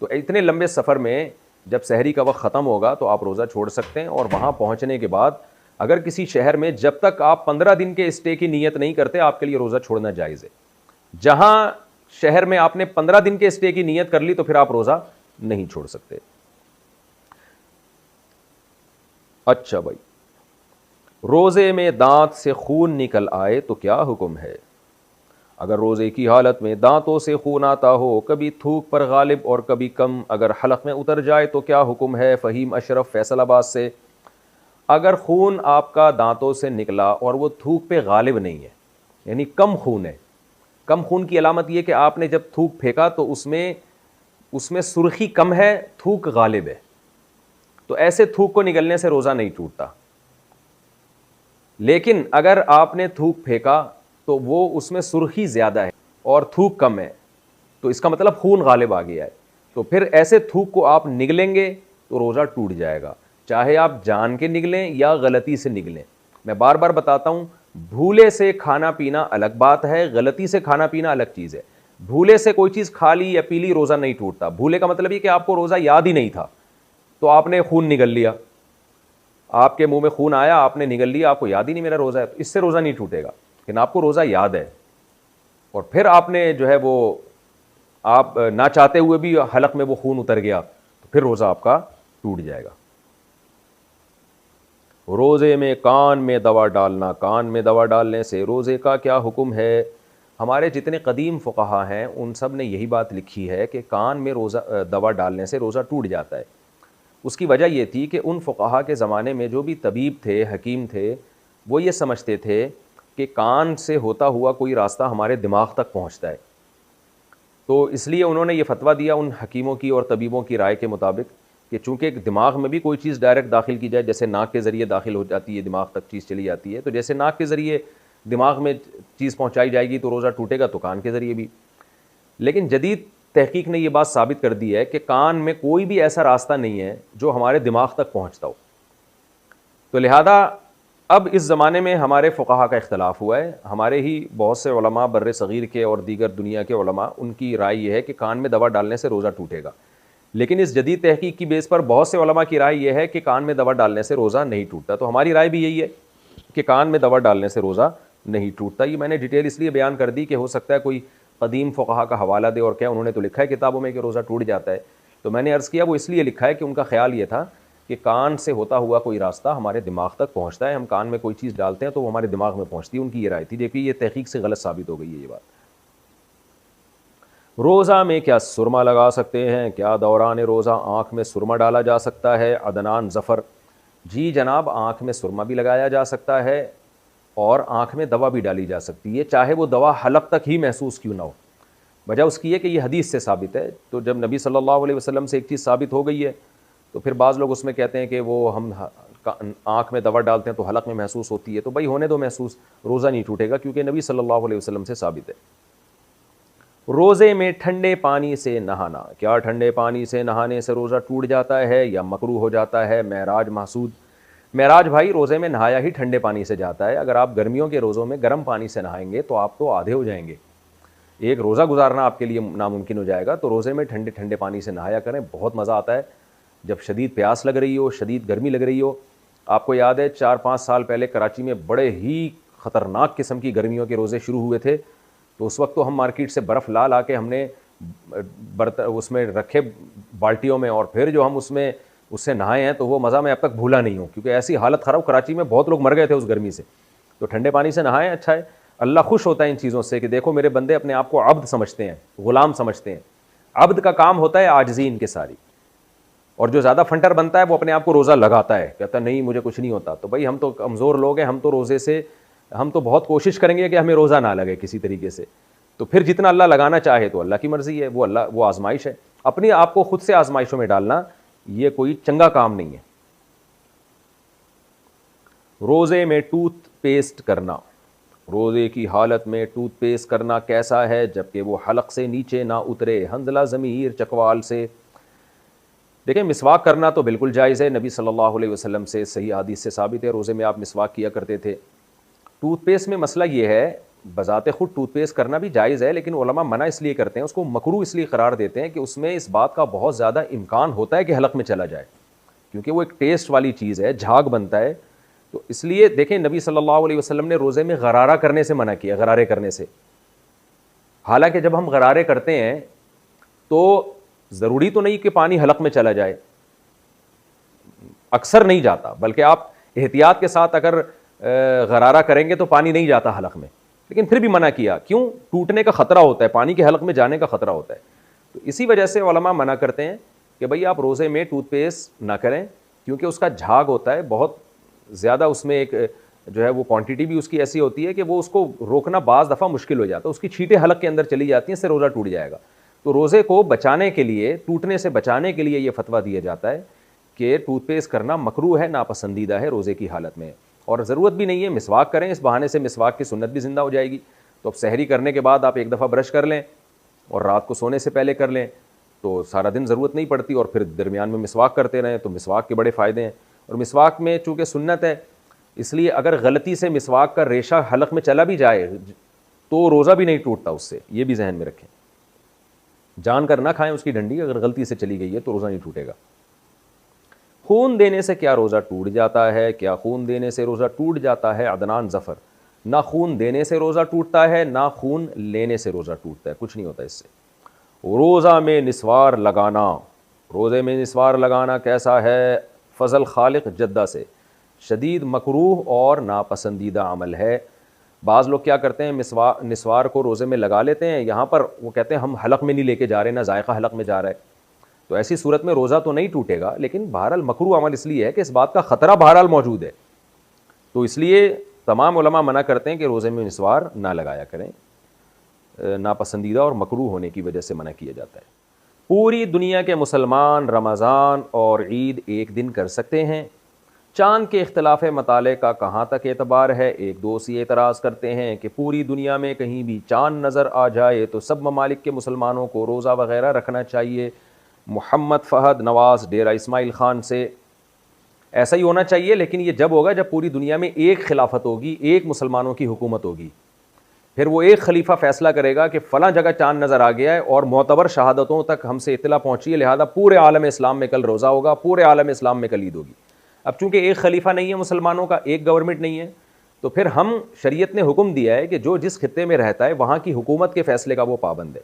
तो इतने लंबे सफ़र में जब सहरी का वक्त ख़त्म होगा तो आप रोज़ा छोड़ सकते हैं। और वहाँ पहुँचने के बाद अगर किसी शहर में जब तक आप 15 दिन के स्टे की नीयत नहीं करते, आपके लिए रोज़ा छोड़ना जायज़ है। जहाँ शहर में आपने 15 दिन के स्टे की नीयत कर ली तो फिर आप रोज़ा नहीं छोड़ सकते। अच्छा भाई, रोज़े में दांत से खून निकल आए तो क्या हुक्म है? अगर रोज़े की हालत में दांतों से खून आता हो, कभी थूक पर गालिब और कभी कम, अगर हलक में उतर जाए तो क्या हुक्म है? फ़हीम अशरफ फैसलाबाद से। अगर खून आपका दांतों से निकला और वो थूक पे गालिब नहीं है, यानी कम खून है, कम खून की अलामत ये कि आपने जब थूक फेंका तो उसमें सुर्खी कम है, थूक गालिब है, तो ऐसे थूक को निकलने से रोज़ा नहीं टूटता। लेकिन अगर आपने थूक फेंका तो वो उसमें सुर्खी ज़्यादा है और थूक कम है, तो इसका मतलब खून गालिब आ गया है, तो फिर ऐसे थूक को आप निगलेंगे तो रोज़ा टूट जाएगा, चाहे आप जान के निगलें या गलती से निगलें। मैं बार बार बताता हूँ, भूले से खाना पीना अलग बात है, गलती से खाना पीना अलग चीज़ है। भूले से कोई चीज़ खा ली या पी ली, रोज़ा नहीं टूटता। भूले का मतलब ये कि आपको रोज़ा याद ही नहीं था, तो आपने खून निगल लिया, आपके मुंह में खून आया, आपने निगल लिया, आपको याद ही नहीं मेरा रोज़ा है, तो इससे रोज़ा नहीं टूटेगा। लेकिन आपको रोज़ा याद है और फिर आपने जो है वो आप ना चाहते हुए भी हलक में वो खून उतर गया, तो फिर रोज़ा आपका टूट जाएगा। रोज़े में कान में दवा डालना, कान में दवा डालने से रोज़े का क्या हुक्म है? हमारे जितने कदीम फ़ुक़हा हैं उन सब ने यही बात लिखी है कि कान में दवा डालने से रोज़ा टूट जाता है। उसकी वजह ये थी कि उन फ़ुक़हा के ज़माने में जो भी तबीब थे, हकीम थे, वो ये समझते थे कि कान से होता हुआ कोई रास्ता हमारे दिमाग तक पहुँचता है, तो इसलिए उन्होंने ये फ़तवा दिया उन हकीमों की और तबीबों की राय के मुताबिक कि चूँकि दिमाग में भी कोई चीज़ डायरेक्ट दाखिल की जाए, जैसे नाक के ज़रिए दाखिल हो जाती है, दिमाग तक चीज़ चली जाती है, तो जैसे नाक के ज़रिए दिमाग में चीज़ पहुँचाई जाएगी तो रोज़ा टूटेगा, तो कान के ज़रिए भी। लेकिन जदीद तहकीक ने यह बात साबित कर दी है कि कान में कोई भी ऐसा रास्ता नहीं है जो हमारे दिमाग तक पहुँचता हो। तो लिहाजा अब इस ज़माने में हमारे फ़ुक़हा का इख्तलाफ हुआ है। हमारे ही बहुत से उलमा बर्र सग़ीर के और दीगर दुनिया के उलमा, उनकी राय ये है कि कान में दवा डालने से रोज़ा टूटेगा। लेकिन इस जदीद तहकीक की बेस पर बहुत से उलमा की राय ये है कि कान में दवा डालने से रोज़ा नहीं टूटता। तो हमारी राय भी यही है कि कान में दवा डालने से रोज़ा नहीं टूटता। ये मैंने डिटेल इसलिए बयान कर दी कि हो सकता है कोई कदीम फ़ुक़हा का हवाला दे और क्या उन्होंने तो लिखा है किताबों में कि रोज़ा टूट जाता है। तो मैंने अर्ज़ किया वो इसलिए लिखा है कि उनका ख्याल ये था कि कान से होता हुआ कोई रास्ता हमारे दिमाग तक पहुँचता है, हम कान में कोई चीज़ डालते हैं तो वो हमारे दिमाग में पहुँचती है। उनकी ये राय थी। देखिए ये तहकीक से गलत साबित हो गई है ये बात। रोज़ा में क्या सुरमा लगा सकते हैं? क्या दौरान रोज़ा आँख में सुरमा डाला जा सकता है? अदनान ज़फ़र: जी जनाब, आँख में सुरमा भी लगाया जा सकता है और आँख में दवा भी डाली जा सकती है, चाहे वो दवा हलक तक ही महसूस क्यों ना हो। वजह उसकी है कि ये हदीस से साबित है। तो जब नबी सल्लल्लाहु अलैहि वसल्लम से एक चीज़ साबित हो गई है तो फिर बाज़ लोग उसमें कहते हैं कि वो हम आँख में दवा डालते हैं तो हलक में महसूस होती है। तो भाई होने दो महसूस, रोज़ा नहीं टूटेगा क्योंकि नबी सल्लल्लाहु अलैहि वसल्लम से साबित है। रोज़े में ठंडे पानी से नहाना: क्या ठंडे पानी से नहाने से रोज़ा टूट जाता है या मकरूह हो जाता है? महराज महसूद: महराज भाई, रोज़े में नहाया ही ठंडे पानी से जाता है। अगर आप गर्मियों के रोज़ों में गर्म पानी से नहाएंगे तो आप तो आधे हो जाएंगे, एक रोज़ा गुजारना आपके लिए नामुमकिन हो जाएगा। तो रोज़े में ठंडे ठंडे पानी से नहाया करें, बहुत मज़ा आता है। जब शदीद प्यास लग रही हो, शदीद गर्मी लग रही हो, आपको याद है 4-5 साल पहले कराची में बड़े ही ख़तरनाक किस्म की गर्मियों के रोज़े शुरू हुए थे। तो उस वक्त तो हम मार्केट से बर्फ़ ला के हमने उसमें रखे बाल्टियों में, और फिर जो हम उससे नहाए हैं तो वो मज़ा मैं अब तक भूला नहीं हूँ, क्योंकि ऐसी हालत ख़राब, कराची में बहुत लोग मर गए थे उस गर्मी से। तो ठंडे पानी से नहाएं, अच्छा है। अल्लाह खुश होता है इन चीज़ों से कि देखो मेरे बंदे अपने आप को अब्द समझते हैं, ग़ुलाम समझते हैं। अब्द का काम होता है आजिज़ी इनके सारी, और जो ज़्यादा फंटर बनता है वो अपने आप को रोज़ा लगाता है, कहता नहीं मुझे कुछ नहीं होता। तो भाई हम तो कमज़ोर लोग हैं, हम तो रोज़े से हम तो बहुत कोशिश करेंगे कि हमें रोज़ा ना लगे किसी तरीके से। तो फिर जितना अल्लाह लगाना चाहे तो अल्लाह की मर्ज़ी है, वो आज़माइश है। अपने आप को खुद से आज़माइशों में डालना ये कोई चंगा काम नहीं है। रोज़े में टूथपेस्ट करना: रोज़े की हालत में टूथपेस्ट करना कैसा है जबकि वो हलक से नीचे ना उतरे? हंजला ज़मीर चकवाल से: देखें, मिसवाक करना तो बिल्कुल जायज़ है। नबी सल्लल्लाहु अलैहि वसल्लम से सही हदीस से साबित है, रोज़े में आप मिसवाक किया करते थे। टूथपेस्ट में मसला ये है, बज़ाते ख़ुद टूथपेस्ट करना भी जायज़ है, लेकिन उलमा मना इसलिए करते हैं, उसको मकरूह इसलिए करार देते हैं कि उसमें इस बात का बहुत ज़्यादा इम्कान होता है कि हलक में चला जाए, क्योंकि वो एक टेस्ट वाली चीज़ है, झाग बनता है। तो इसलिए देखें, नबी सल्लल्लाहु अलैहि वसल्लम ने रोज़े में गरारा करने से मना किया, गरारे करने से। हालांकि जब हम गरारे करते हैं तो ज़रूरी तो नहीं कि पानी हलक में चला जाए, अक्सर नहीं जाता, बल्कि आप एहतियात के साथ अगर गरारा करेंगे तो पानी नहीं जाता हलक में, लेकिन फिर भी मना किया। क्यों? टूटने का ख़तरा होता है, पानी के हलक में जाने का ख़तरा होता है। तो इसी वजह से उलमा मना करते हैं कि भाई आप रोज़े में टूथपेस्ट ना करें, क्योंकि उसका झाग होता है बहुत ज़्यादा, उसमें एक जो है वो क्वांटिटी भी उसकी ऐसी होती है कि वो उसको रोकना बाज़ दफ़ा मुश्किल हो जाता है, उसकी छींटें हलक के अंदर चली जाती हैं, इससे रोज़ा टूट जाएगा। तो रोज़े को बचाने के लिए, टूटने से बचाने के लिए ये फतवा दिया जाता है कि टूथपेस्ट करना मकरूह है, नापसंदीदा है रोज़े की हालत में, और ज़रूरत भी नहीं है। मिसवाक करें, इस बहाने से मिसवाक की सुन्नत भी ज़िंदा हो जाएगी। तो अब सहरी करने के बाद आप एक दफ़ा ब्रश कर लें और रात को सोने से पहले कर लें, तो सारा दिन ज़रूरत नहीं पड़ती, और फिर दरमियान में मिसवाक करते रहें, तो मिसवाक के बड़े फ़ायदे हैं। और मिसवाक में चूँकि सुन्नत है, इसलिए अगर गलती से मिसवाक का रेशा हलक में चला भी जाए तो रोज़ा भी नहीं टूटता उससे, ये भी जहन में रखें। जान कर ना खाएं उसकी डंडी, अगर गलती से चली गई है तो रोज़ा नहीं टूटेगा। खून देने से क्या रोज़ा टूट जाता है? क्या खून देने से रोज़ा टूट जाता है? अदनान ज़फ़र: ना खून देने से रोज़ा टूटता है, ना खून लेने से रोज़ा टूटता है, कुछ नहीं होता इससे। रोज़ा में निस्वार लगाना: रोज़े में निस्वार लगाना कैसा है? फ़ज़ल खालिक जद्दा से: शदीद मकरूह और नापसंदीदा अमल है। बाज़ लोग क्या करते हैं, निस्वार को रोज़े में लगा लेते हैं, यहाँ पर वो कहते हैं हम हलक में नहीं लेके जा रहे, ना जायक़ा हलक में जा रहा है। तो ऐसी सूरत में रोज़ा तो नहीं टूटेगा, लेकिन बहरहाल मकरूह अमल इसलिए है कि इस बात का ख़तरा बहरहाल मौजूद है। तो इसलिए तमाम उलमा मना करते हैं कि रोज़े में निस्वार ना लगाया करें, नापसंदीदा और मकरूह होने की वजह से मना किया जाता है। पूरी दुनिया के मुसलमान रमज़ान और ईद एक दिन कर सकते हैं। चाँद के इख्तिलाफ़ मताले का कहाँ तक एतबार है? एक दोस्त ये एतराज़ करते हैं कि पूरी दुनिया में कहीं भी चाँद नज़र आ जाए तो सब ममालिक के मुसलमानों को रोज़ा वग़ैरह रखना चाहिए। मोहम्मद फ़हद नवाज़, डेरा इस्माइल ख़ान से। ऐसा ही होना चाहिए, लेकिन ये जब होगा जब पूरी दुनिया में एक खिलाफत होगी, एक मुसलमानों की हुकूमत होगी। फिर वो एक खलीफा फैसला करेगा कि फ़लाँ जगह चाँद नज़र आ गया है और मोतबर शहादतों तक हमसे इत्तला पहुँची है, लिहाजा पूरे आलम इस्लाम में कल रोज़ा होगा, पूरे आलम इस्लाम में कल ईद होगी। अब चूँकि एक खलीफा नहीं है मुसलमानों का, एक गवर्नमेंट नहीं है, तो फिर हम शरीयत ने हुक्म दिया है कि जो जिस खित्ते में रहता है वहाँ की हुकूमत के फ़ैसले का वो पाबंद है।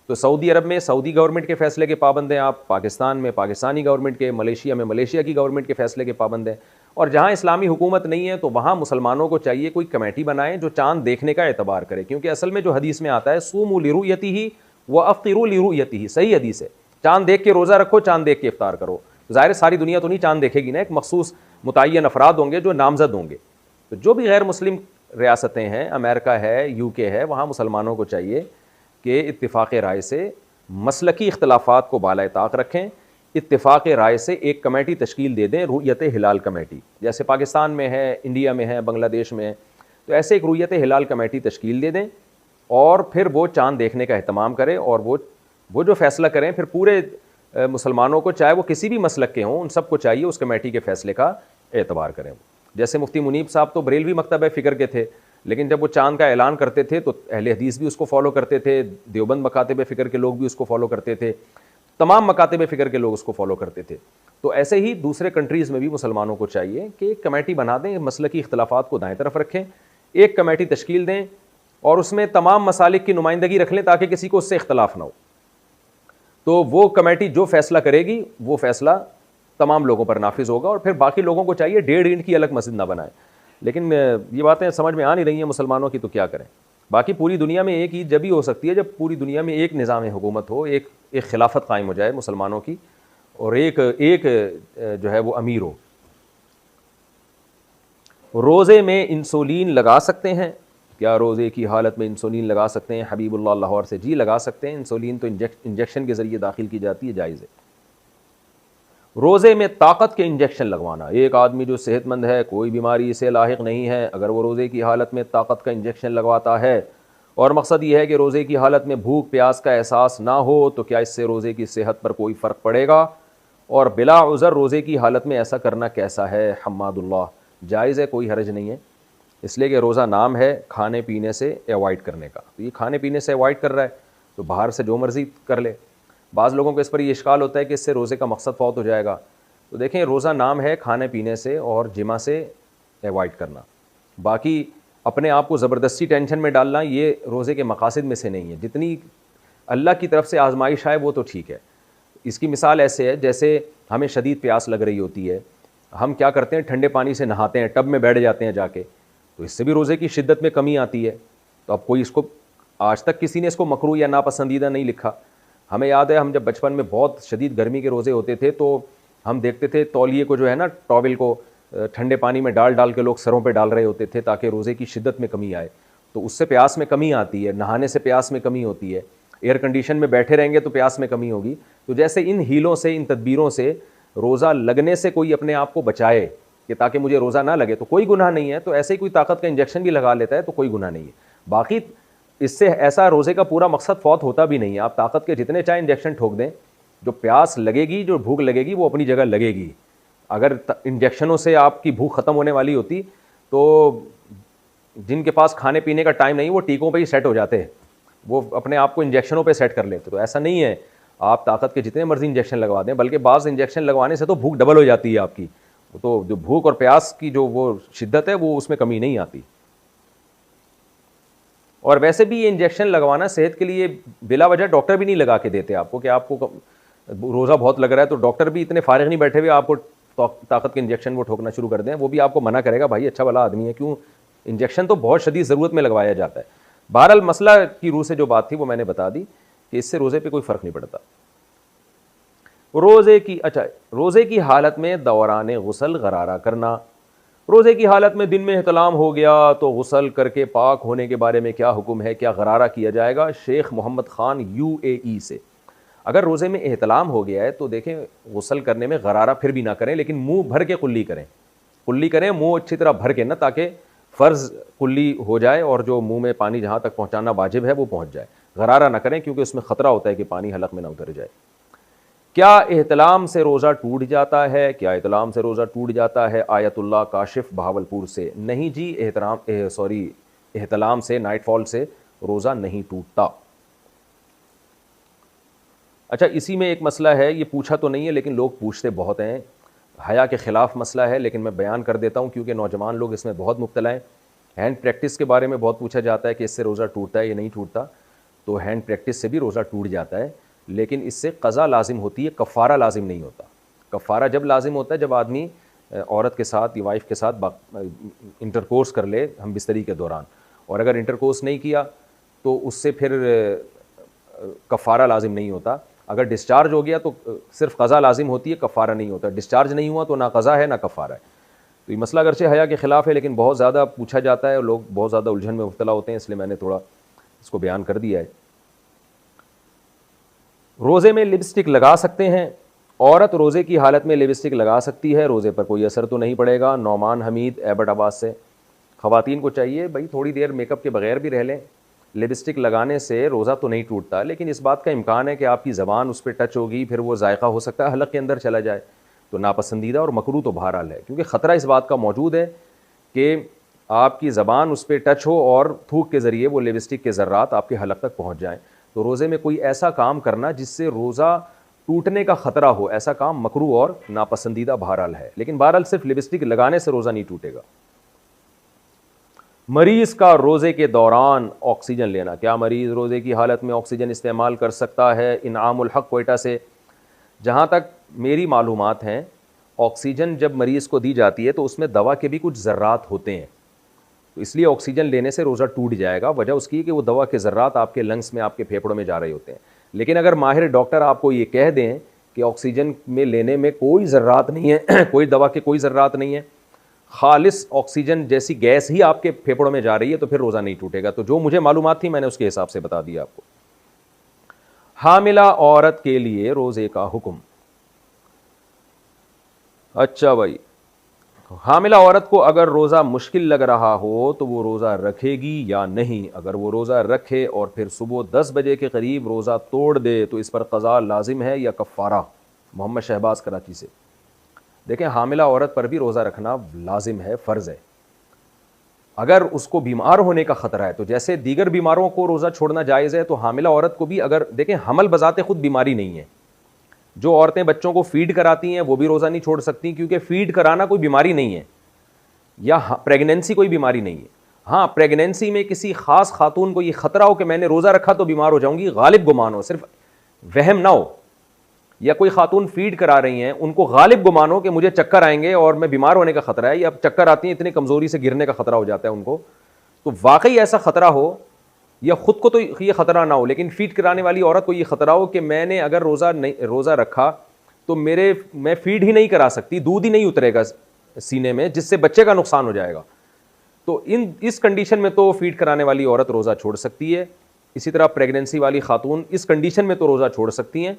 तो सऊदी अरब में सऊदी गवर्नमेंट के फ़ैसले के पाबंद हैं आप, पाकिस्तान में पाकिस्तानी गवर्नमेंट के, मलेशिया में मलेशिया की गवर्नमेंट के फ़ैसले के पाबंद हैं। और जहाँ इस्लामी हुकूमत नहीं है तो वहाँ मुसलमानों को चाहिए कोई कमेटी बनाए जो चाँद देखने का एतबार करे, क्योंकि असल में जो हदीस में आता है सूमू लिरुयतिही व अफ्तिरू लिरुयतिही, सही हदीस है, चाँद देख के रोज़ा रखो, चाँद देख के इफ्तार करो। ज़ाहिर सारी दुनिया तो नहीं चाँद देखेगी ना, एक मखसूस मुतय्यन अफराद होंगे जो नामज़द होंगे। तो जो भी गैर मुस्लिम रियासतें हैं, अमेरिका है, यूके है, वहाँ मुसलमानों को चाहिए कि इत्तिफ़ाक़ राय से मसलकी इख्तलाफात को बालाए ताक रखें, इत्तिफ़ाक़ राय से एक कमेटी तश्कील दे दें, रुयत हिलाल कमेटी, जैसे पाकिस्तान में है, इंडिया में है, बांग्लादेश में है, तो ऐसे एक रुयत हिलाल कमेटी तश्कील दे दें और फिर वो चाँद देखने का एहतमाम करें और वो जो फ़ैसला करें फिर पूरे मुसलमानों को, चाहे वो किसी भी मसलक के हों, उन सबको चाहिए उस कमेटी के फ़ैसले का एतबार करें। जैसे मुफ्ती मुनीब साहब तो बरेलवी मकतब फ़िक्र के थे, लेकिन जब वो चाँद का ऐलान करते थे तो अहले हदीस भी उसको फॉलो करते थे, देवबंद मकातिब फ़िक्र के लोग भी उसको फॉलो करते थे, तमाम मकातिब फ़िक्र के लोग उसको फॉलो करते थे। तो ऐसे ही दूसरे कंट्रीज़ में भी मुसलमानों को चाहिए कि एक कमेटी बना दें, मसलकी इख्तलाफात को दाएँ तरफ रखें, एक कमेटी तश्कील दें और उसमें तमाम मसालिक की नुमाइंदगी रख लें ताकि किसी को उससे इख्तलाफ ना हो। तो वो कमेटी जो फ़ैसला करेगी वो फ़ैसला तमाम लोगों पर नाफिज होगा और फिर बाकी लोगों को चाहिए 1.5 ईंट की अलग मस्जिद ना बनाए। लेकिन ये बातें समझ में आ नहीं रही हैं मुसलमानों की, तो क्या करें। बाकी पूरी दुनिया में एक ईद जब ही हो सकती है जब पूरी दुनिया में एक निज़ाम हुकूमत हो, एक खिलाफत कायम हो जाए मुसलमानों की और एक जो है वो अमीर हो। रोज़े में इंसुलिन लगा सकते हैं क्या? रोज़े की हालत में इंसुलिन लगा सकते हैं? हबीबुल्लाह लाहौर से, जी लगा सकते हैं। इंसुलिन तो इंजेक्शन के ज़रिए दाखिल की जाती है, जायज़ है। रोज़े में ताकत के इंजेक्शन लगवाना, एक आदमी जो सेहतमंद है, कोई बीमारी इसे लाहिक नहीं है, अगर वो रोज़े की हालत में ताकत का इंजेक्शन लगवाता है और मकसद ये है कि रोज़े की हालत में भूख प्यास का एहसास ना हो, तो क्या इससे रोज़े की सेहत पर कोई फ़र्क पड़ेगा? और बिला उज़र रोज़े की हालत में ऐसा करना कैसा है? हम्मादुल्लाह, जायज़ है, कोई हर्ज नहीं है, इसलिए कि रोज़ा नाम है खाने पीने से एवॉइड करने का। तो ये खाने पीने से एवॉइड कर रहा है तो बाहर से जो मर्ज़ी कर ले। बाज़ लोगों को इस पर ये इश्काल होता है कि इससे रोज़े का मकसद फ़ौत हो जाएगा। तो देखें, रोज़ा नाम है खाने पीने से और जिमा से एवॉइड करना। बाकी अपने आप को ज़बरदस्ती टेंशन में डालना ये रोज़े के मकासद में से नहीं है। जितनी अल्लाह की तरफ से आजमाइश आए वो तो ठीक है। इसकी मिसाल ऐसे है जैसे हमें शदीद प्यास लग रही होती है, हम क्या करते हैं, ठंडे पानी से नहाते हैं, टब में बैठ जाते हैं जाके, तो इससे भी रोज़े की शिद्दत में कमी आती है। तो अब कोई इसको, आज तक किसी ने इसको मकरूह या नापसंदीदा नहीं लिखा। हमें याद है हम जब बचपन में बहुत शदीद गर्मी के रोज़े होते थे तो हम देखते थे तौलिए को जो है ना, टॉवल को ठंडे पानी में डाल डाल के लोग सरों पे डाल रहे होते थे ताकि रोज़े की शिद्दत में कमी आए। तो उससे प्यास में कमी आती है, नहाने से प्यास में कमी होती है, एयर कंडीशन में बैठे रहेंगे तो प्यास में कमी होगी। तो जैसे इन हीलों से, इन तदबीरों से रोज़ा लगने से कोई अपने आप को बचाए कि ताकि मुझे रोज़ा ना लगे, तो कोई गुनाह नहीं है। तो ऐसे ही कोई ताकत का इंजेक्शन भी लगा लेता है तो कोई गुनाह नहीं है। बाकी इससे ऐसा रोज़े का पूरा मकसद फ़ौत होता भी नहीं है। आप ताकत के जितने चाहे इंजेक्शन ठोक दें, जो प्यास लगेगी, जो भूख लगेगी वो अपनी जगह लगेगी। अगर इंजेक्शनों से आपकी भूख ख़त्म होने वाली होती तो जिनके पास खाने पीने का टाइम नहीं वो टीकों पे ही सेट हो जाते हैं, वो अपने आप को इंजेक्शनों पे सेट कर लेते। तो ऐसा नहीं है, आप ताकत के जितने मर्जी इंजेक्शन लगवा दें, बल्कि बाज़ इंजेक्शन लगवाने से तो भूख डबल हो जाती है आपकी। तो जो भूख और प्यास की जो वो शिद्दत है वो उसमें कमी नहीं आती। और वैसे भी ये इंजेक्शन लगवाना सेहत के लिए बिला वजह डॉक्टर भी नहीं लगा के देते आपको कि आपको रोज़ा बहुत लग रहा है, तो डॉक्टर भी इतने फारिग नहीं बैठे हुए आपको ताकत के इंजेक्शन वो ठोकना शुरू कर दें। वो भी आपको मना करेगा, भाई अच्छा भला आदमी है, क्यों, इंजेक्शन तो बहुत शदीद ज़रूरत में लगवाया जाता है। बहरहाल मसला की रूह से जो बात थी वो मैंने बता दी कि इससे रोज़े पे कोई फ़र्क नहीं पड़ता। रोज़े की हालत में दौरान गुस्ल गरारा करना। रोज़े की हालत में दिन में एहतलाम हो गया तो गुस्ल करके पाक होने के बारे में क्या हुक्म है, क्या गरारा किया जाएगा? शेख मोहम्मद ख़ान UAE से। अगर रोज़े में एहतलाम हो गया है तो देखें, गुस्ल करने में गरारा फिर भी ना करें, लेकिन मुंह भर के कुल्ली करें। कुल्ली करें मुंह अच्छी तरह भर के ना, ताकि फ़र्ज़ कुल्ली हो जाए और जो मुंह में पानी जहाँ तक पहुँचाना वाजिब है वो पहुँच जाए। गरारा ना करें क्योंकि उसमें ख़तरा होता है कि पानी हलक में ना उतर जाए। क्या एहतलाम से रोज़ा टूट जाता है? क्या एहतलाम से रोज़ा टूट जाता है? आयतुल्लाह काशिफ बहावलपुर से। नहीं जी, एहतलाम से, नाइटफॉल से रोज़ा नहीं टूटता। अच्छा, इसी में एक मसला है, ये पूछा तो नहीं है लेकिन लोग पूछते बहुत हैं, हया के ख़िलाफ़ मसला है, लेकिन मैं बयान कर देता हूँ क्योंकि नौजवान लोग इसमें बहुत मुब्तला हैं। हैंड प्रैक्टिस के बारे में बहुत पूछा जाता है कि इससे रोज़ा टूटता है या नहीं टूटता। तो हैंड प्रैक्टिस से भी रोज़ा टूट जाता है, लेकिन इससे क़ज़ा लाजिम होती है, कफ़ारा लाजिम नहीं होता। कफ़ारा जब लाजिम होता है जब आदमी औरत के साथ या वाइफ के साथ इंटरकोर्स कर ले हम बिस्तरी के दौरान, और अगर इंटरकोर्स नहीं किया तो उससे फिर कफ़ारा लाजिम नहीं होता। अगर डिस्चार्ज हो गया तो सिर्फ क़ज़ा लाजिम होती है, कफ़ारा नहीं होता। डिस्चार्ज नहीं हुआ तो ना क़ज़ा है ना कफ़ारा है। तो ये मसला अगरचे हया के ख़िलाफ़ है, लेकिन बहुत ज़्यादा पूछा जाता है और लोग बहुत ज़्यादा उलझन में मुब्तला होते हैं, इसलिए मैंने थोड़ा इसको बयान कर दिया है। रोज़े में लिपस्टिक लगा सकते हैं? औरत रोज़े की हालत में लिपस्टिक लगा सकती है, रोज़े पर कोई असर तो नहीं पड़ेगा। नौमान हमीद एबटाबाद से। ख़वातीन को चाहिए भाई थोड़ी देर मेकअप के बग़ैर भी रह लें। लिपस्टिक लगाने से रोज़ा तो नहीं टूटता, लेकिन इस बात का इम्कान है कि आपकी ज़बान उस पर टच होगी, फिर वो जायका हो सकता है हलक़ के अंदर चला जाए, तो नापसंदीदा और मकरूह तो बहरहाल है, क्योंकि ख़तरा इस बात का मौजूद है कि आपकी ज़बान उस पर टच हो और थूक के ज़रिए वो लिपस्टिक के ज़र्रात आपके हलक़ तक पहुँच जाएँ। तो रोज़े में कोई ऐसा काम करना जिससे रोज़ा टूटने का ख़तरा हो, ऐसा काम मकरूह और नापसंदीदा बहरहाल है, लेकिन बहरहाल सिर्फ लिपस्टिक लगाने से रोज़ा नहीं टूटेगा। मरीज़ का रोज़े के दौरान ऑक्सीजन लेना, क्या मरीज़ रोज़े की हालत में ऑक्सीजन इस्तेमाल कर सकता है? इनामुल हक़ कोयटा से। जहाँ तक मेरी मालूमात हैं, ऑक्सीजन जब मरीज़ को दी जाती है तो उसमें दवा के भी कुछ ज़र्रात होते हैं, तो इसलिए ऑक्सीजन लेने से रोज़ा टूट जाएगा। वजह उसकी है कि वो दवा के ज़र्रात आपके लंग्स में, आपके फेफड़ों में जा रहे होते हैं। लेकिन अगर माहिर डॉक्टर आपको ये कह दें कि ऑक्सीजन में लेने में कोई ज़र्रात नहीं है कोई दवा के कोई ज़र्रात नहीं है, खालिस ऑक्सीजन जैसी गैस ही आपके फेफड़ों में जा रही है, तो फिर रोज़ा नहीं टूटेगा। तो जो मुझे मालूमात थी मैंने उसके हिसाब से बता दिया आपको। हामिला औरत के लिए रोज़े का हुक्म। अच्छा भाई, हामिला औरत को अगर रोज़ा मुश्किल लग रहा हो तो वो रोज़ा रखेगी या नहीं? अगर वो रोज़ा रखे और फिर सुबह 10 बजे के करीब रोज़ा तोड़ दे तो इस पर क़ज़ा लाजिम है या कफ़ारा? मोहम्मद शहबाज कराची से। देखें, हामिला औरत पर भी रोज़ा रखना लाजिम है, फ़र्ज़ है। अगर उसको बीमार होने का ख़तरा है, तो जैसे दीगर बीमारों को रोज़ा छोड़ना जायज़ है, तो हामिला औरत को भी, अगर देखें हमल बज़ाते ख़ुद बीमारी नहीं है। जो औरतें बच्चों को फ़ीड कराती हैं वो भी रोज़ा नहीं छोड़ सकती, क्योंकि फ़ीड कराना कोई बीमारी नहीं है, या प्रेगनेंसी कोई बीमारी नहीं है। हाँ, प्रेगनेंसी में किसी ख़ास खातून को ये ख़तरा हो कि मैंने रोज़ा रखा तो बीमार हो जाऊँगी, गालिब गुमान हो, सिर्फ वहम ना हो, या कोई खातून फीड करा रही हैं उनको गालिब गुमान हो कि मुझे चक्कर आएंगे और मैं बीमार होने का ख़तरा है, या चक्कर आती हैं इतनी कमज़ोरी से गिरने का ख़तरा हो जाता है उनको, तो वाकई ऐसा ख़तरा हो, या ख़ुद को तो ये ख़तरा ना हो लेकिन फ़ीड कराने वाली औरत को ये ख़तरा हो कि मैंने अगर रोज़ा रखा तो मैं फ़ीड ही नहीं करा सकती, दूध ही नहीं उतरेगा सीने में, जिससे बच्चे का नुकसान हो जाएगा। तो इस कंडीशन में तो फ़ीड कराने वाली औरत रोज़ा छोड़ सकती है। इसी तरह प्रेगनेंसी वाली खातून इस कंडीशन में तो रोज़ा छोड़ सकती हैं।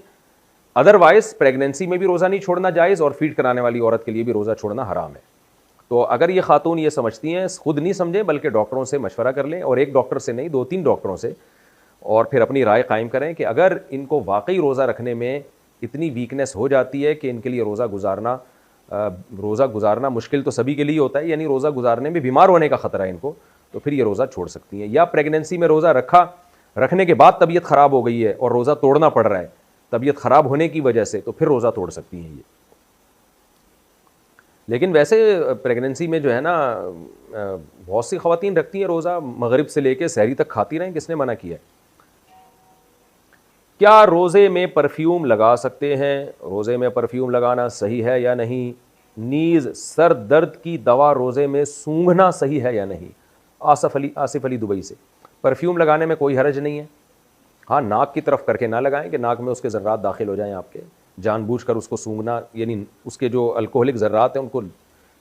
अदरवाइज़ प्रेगनेंसी में भी रोज़ा नहीं छोड़ना जायज़, और फीड कराने वाली औरत के लिए भी रोज़ा छोड़ना हराम है। तो अगर ये खातून ये समझती हैं, खुद नहीं समझें बल्कि डॉक्टरों से मशवरा कर लें, और एक डॉक्टर से नहीं 2-3 डॉक्टरों से, और फिर अपनी राय कायम करें कि अगर इनको वाकई रोज़ा रखने में इतनी वीकनेस हो जाती है कि इनके लिए रोज़ा गुजारना मुश्किल तो सभी के लिए होता है, यानी रोज़ा गुजारने में बीमार होने का ख़तरा है इनको, तो फिर ये रोज़ा छोड़ सकती हैं। या प्रेगनेंसी में रोज़ा रखने के बाद तबीयत ख़राब हो गई है और रोज़ा तोड़ना पड़ रहा है तबीयत ख़राब होने की वजह से, तो फिर रोज़ा तोड़ सकती हैं ये। लेकिन वैसे प्रेगनेंसी में जो है ना, बहुत सी ख़वातीन रखती हैं रोज़ा, मगरिब से लेकर सहरी तक खाती रहें, किसने मना किया है? क्या रोज़े में परफ्यूम लगा सकते हैं? रोज़े में परफ्यूम लगाना सही है या नहीं? नीज़ सर दर्द की दवा रोज़े में सूंघना सही है या नहीं? आसिफ अली दुबई से। परफ्यूम लगाने में कोई हरज नहीं है। हाँ, नाक की तरफ करके ना लगाएं कि नाक में उसके ज़र्रात दाखिल हो जाएं आपके, जानबूझकर उसको सूंघना, यानी उसके जो अल्कोहलिक ज़र्रात हैं उनको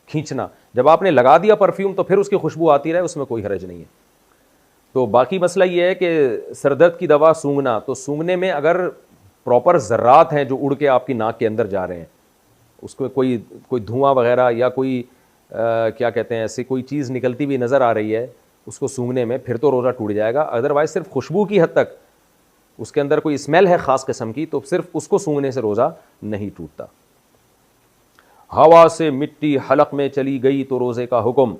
खींचना। जब आपने लगा दिया परफ्यूम तो फिर उसकी खुशबू आती रहे, उसमें कोई हरज नहीं है। तो बाकी मसला ये है कि सरदर्द की दवा सूंघना, तो सूंघने में अगर प्रॉपर ज़र्रात हैं जो उड़ के आपकी नाक के अंदर जा रहे हैं, उसको कोई धुआं वगैरह या कोई क्या कहते हैं, ऐसी कोई चीज़ निकलती हुई नज़र आ रही है उसको सूंघने में, फिर तो रोज़ा टूट जाएगा। अदरवाइज़ सिर्फ खुशबू की हद तक उसके अंदर कोई स्मेल है ख़ास किस्म की, तो सिर्फ उसको सूंघने से रोज़ा नहीं टूटता। हवा से मिट्टी हलक में चली गई तो रोज़े का हुक्म।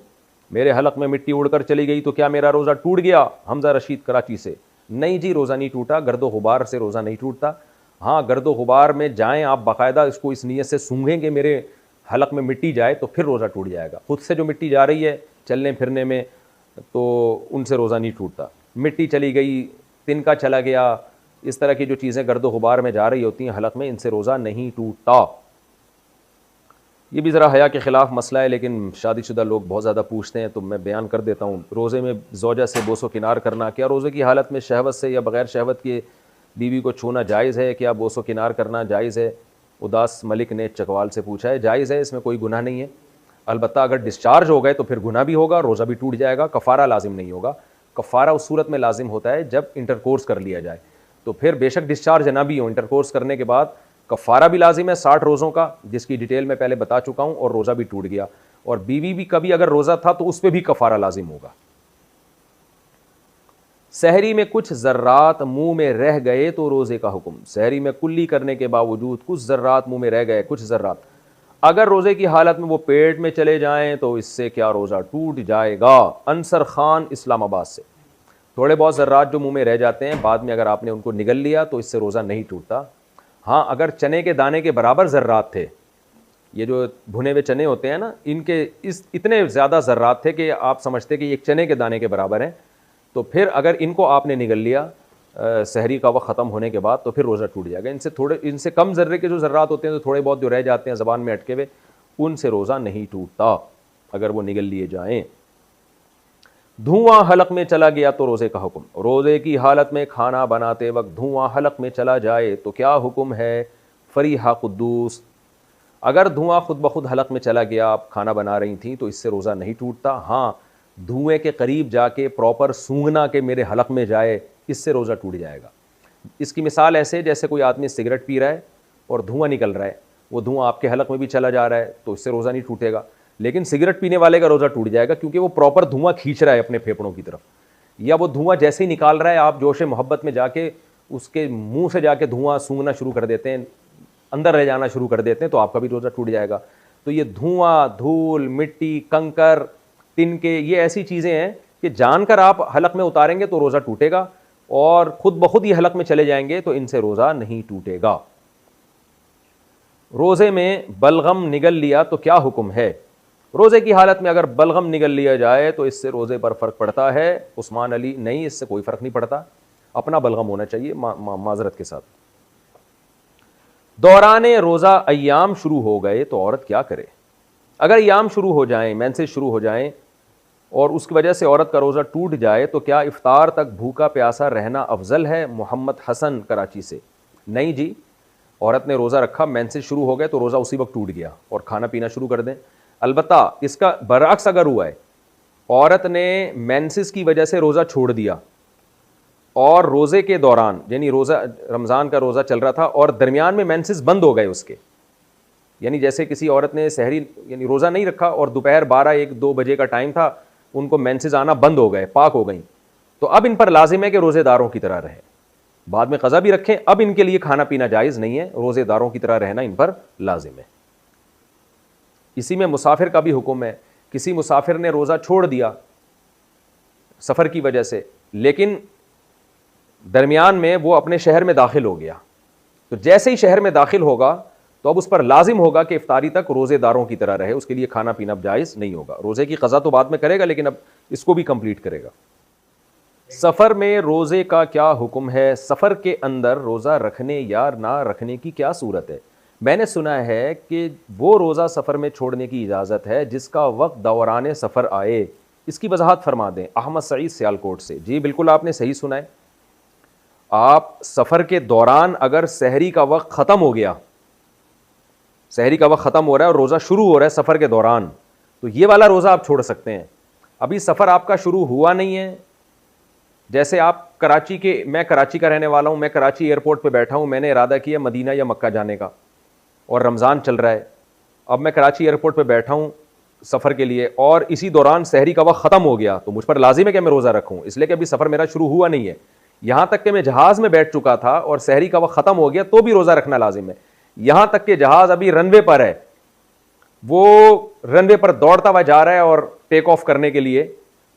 मेरे हलक में मिट्टी उड़कर चली गई तो क्या मेरा रोज़ा टूट गया? हमजा रशीद कराची से। नहीं जी, रोज़ा नहीं टूटा। गर्दो गुबार से रोज़ा नहीं टूटता। हाँ, गर्दो गुबार में जाएं आप बाकायदा, इसको इस नीयत से सूंघेंगे मेरे हलक में मिट्टी जाए तो फिर रोज़ा टूट जाएगा। खुद से जो मिट्टी जा रही है चलने फिरने में, तो उनसे रोज़ा नहीं टूटता। मिट्टी चली गई, तिनका चला गया, इस तरह की जो चीज़ें गर्दो गुबार में जा रही होती हैं हलक में, इनसे रोज़ा नहीं टूटता। ये भी ज़रा हया के ख़िलाफ़ मसला है, लेकिन शादीशुदा लोग बहुत ज़्यादा पूछते हैं तो मैं बयान कर देता हूँ। रोज़े में ज़ौजा से बोसो किनार करना, क्या रोज़े की हालत में शहवत से या बग़ैर शहवत के बीवी को छूना जायज़ है? क्या बोसो किनार करना जायज़ है? उदास मलिक ने चकवाल से पूछा है। जायज़ है, इसमें कोई गुनाह नहीं है। अलबत्ता अगर डिस्चार्ज हो गए तो फिर गुनाह भी होगा, रोज़ा भी टूट जाएगा, कफ़ारा लाजिम नहीं होगा। कफ़ारा उस सूरत में लाजिम होता है जब इंटरकोर्स कर लिया जाए, तो फिर बेशक डिस्चार्ज ना भी हो, इंटरकोर्स करने के बाद कफ़ारा भी लाजिम है 60 रोज़ों का, जिसकी डिटेल मैं पहले बता चुका हूँ, और रोज़ा भी टूट गया। और बीवी भी कभी अगर रोज़ा था तो उस पर भी कफ़ारा लाजिम होगा। सहरी में कुछ ज़र्रात मुंह में रह गए तो रोज़े का हुक्म। सहरी में कुल्ली करने के बावजूद कुछ ज़र्रात मुंह में रह गए, कुछ ज़र्रात अगर रोज़े की हालत में वो पेट में चले जाएं तो इससे क्या रोज़ा टूट जाएगा? अंसर खान इस्लामाबाद से। थोड़े बहुत ज़र्रात जो मुंह में रह जाते हैं, बाद में अगर आपने उनको निगल लिया तो इससे रोज़ा नहीं टूटता। हाँ, अगर चने के दाने के बराबर ज़र्रात थे, ये जो भुने हुए चने होते हैं ना, इनके इतने ज़्यादा ज़र्रात थे कि आप समझते कि एक चने के दाने के बराबर हैं, तो फिर अगर इनको आपने निगल लिया सहरी का वक्त ख़त्म होने के बाद, तो फिर रोज़ा टूट जाएगा। इनसे कम ज़र्रे के जो ज़र्रात होते हैं, तो थोड़े बहुत जो रह जाते हैं ज़बान में अटके हुए, उनसे रोज़ा नहीं टूटता अगर वो निगल लिए जाएँ। धुआं हलक में चला गया तो रोज़े का हुक्म। रोज़े की हालत में खाना बनाते वक्त धुआं हलक में चला जाए तो क्या हुक्म है? फरीहा कुद्दूस। अगर धुआं खुद ब खुद हलक में चला गया, आप खाना बना रही थी, तो इससे रोज़ा नहीं टूटता। हाँ, धुएं के करीब जाके प्रॉपर सूंघना के मेरे हलक में जाए, इससे रोज़ा टूट जाएगा। इसकी मिसाल ऐसे, जैसे कोई आदमी सिगरेट पी रहा है और धुआं निकल रहा है, वो धुआं आपके हलक में भी चला जा रहा है, तो इससे रोज़ा नहीं टूटेगा। लेकिन सिगरेट पीने वाले का रोज़ा टूट जाएगा, क्योंकि वो प्रॉपर धुआं खींच रहा है अपने फेफड़ों की तरफ, या वो धुआं जैसे ही निकाल रहा है, आप जोश मोहब्बत में जाके उसके मुंह से जाके धुआं सूंघना शुरू कर देते हैं, अंदर रह जाना शुरू कर देते हैं, तो आपका भी रोज़ा टूट जाएगा। तो ये धुआं, धूल, मिट्टी, कंकर, तिनके, ये ऐसी चीज़ें हैं कि जानकर आप हलक में उतारेंगे तो रोज़ा टूटेगा, और खुद ब खुद ही हलक में चले जाएंगे तो इनसे रोज़ा नहीं टूटेगा। रोज़े में बलगम निगल लिया तो क्या हुक्म है? रोज़े की हालत में अगर बलगम निगल लिया जाए तो इससे रोज़े पर फ़र्क पड़ता है। उस्मान अली, नहीं, इससे कोई फ़र्क नहीं पड़ता, अपना बलगम होना चाहिए माजरत के साथ। दौराने रोज़ा अय्याम शुरू हो गए तो औरत क्या करे? अगर अय्याम शुरू हो जाएं, मेंसेस शुरू हो जाएं, और उसकी वजह से औरत का रोज़ा टूट जाए, तो क्या इफ्तार तक भूखा प्यासा रहना अफजल है? मोहम्मद हसन कराची से। नहीं जी, औरत ने रोज़ा रखा, मेंसेस शुरू हो गए तो रोज़ा उसी वक्त टूट गया और खाना पीना शुरू कर दें। अलबत्ता इसका बरअक्स अगर हुआ है, औरत ने मेंसेस की वजह से रोज़ा छोड़ दिया और रोज़े के दौरान, यानी रोज़ा रमज़ान का रोज़ा चल रहा था और दरमियान में मेंसेस बंद हो गए उसके, यानी जैसे किसी औरत ने सहरी यानी रोज़ा नहीं रखा और दोपहर 12-1-2 बजे का टाइम था, उनको मेंसेस आना बंद हो गए, पाक हो गई, तो अब इन पर लाजिम है कि रोज़ेदारों की तरह रहें। बाद में क़ज़ा भी रखें, अब इनके लिए खाना पीना जायज़ नहीं है, रोज़ेदारों की तरह रहना इन पर लाजिम है। इसी में मुसाफिर का भी हुक्म है। किसी मुसाफिर ने रोज़ा छोड़ दिया सफ़र की वजह से, लेकिन दरमियान में वो अपने शहर में दाखिल हो गया, तो जैसे ही शहर में दाखिल होगा तो अब उस पर लाजिम होगा कि इफ्तारी तक रोज़ेदारों की तरह रहे, उसके लिए खाना पीना अब जायज़ नहीं होगा। रोज़े की क़ज़ा तो बाद में करेगा, लेकिन अब इसको भी कंप्लीट करेगा। सफ़र में रोज़े का क्या हुक्म है? सफ़र के अंदर रोज़ा रखने या ना रखने की क्या सूरत है? मैंने सुना है कि वो रोज़ा सफ़र में छोड़ने की इजाज़त है जिसका वक्त दौरान सफ़र आए। इसकी वजाहत फरमा दें। अहमद सईद सियालकोट से। जी बिल्कुल, आपने सही सुना है। आप सफ़र के दौरान अगर सहरी का वक्त ख़त्म हो गया, सहरी का वक्त ख़त्म हो रहा है और रोज़ा शुरू हो रहा है सफ़र के दौरान, तो ये वाला रोज़ा आप छोड़ सकते हैं। अभी सफ़र आपका शुरू हुआ नहीं है, जैसे आप मैं कराची का रहने वाला हूँ, मैं कराची एयरपोर्ट पे बैठा हूँ, मैंने इरादा किया मदीना या मक्का जाने का और रमज़ान चल रहा है। अब मैं कराची एयरपोर्ट पे बैठा हूँ सफ़र के लिए और इसी दौरान सहरी का वक्त ख़त्म हो गया, तो मुझ पर लाजिम है कि मैं रोज़ा रखूँ, इसलिए कि अभी सफ़र मेरा शुरू हुआ नहीं है। यहाँ तक कि मैं जहाज़ में बैठ चुका था और सहरी का वक्त ख़त्म हो गया तो भी रोज़ा रखना लाजिम है। यहाँ तक कि जहाज़ अभी रनवे पर है, वो रनवे पर दौड़ता हुआ जा रहा है और टेक ऑफ करने के लिए,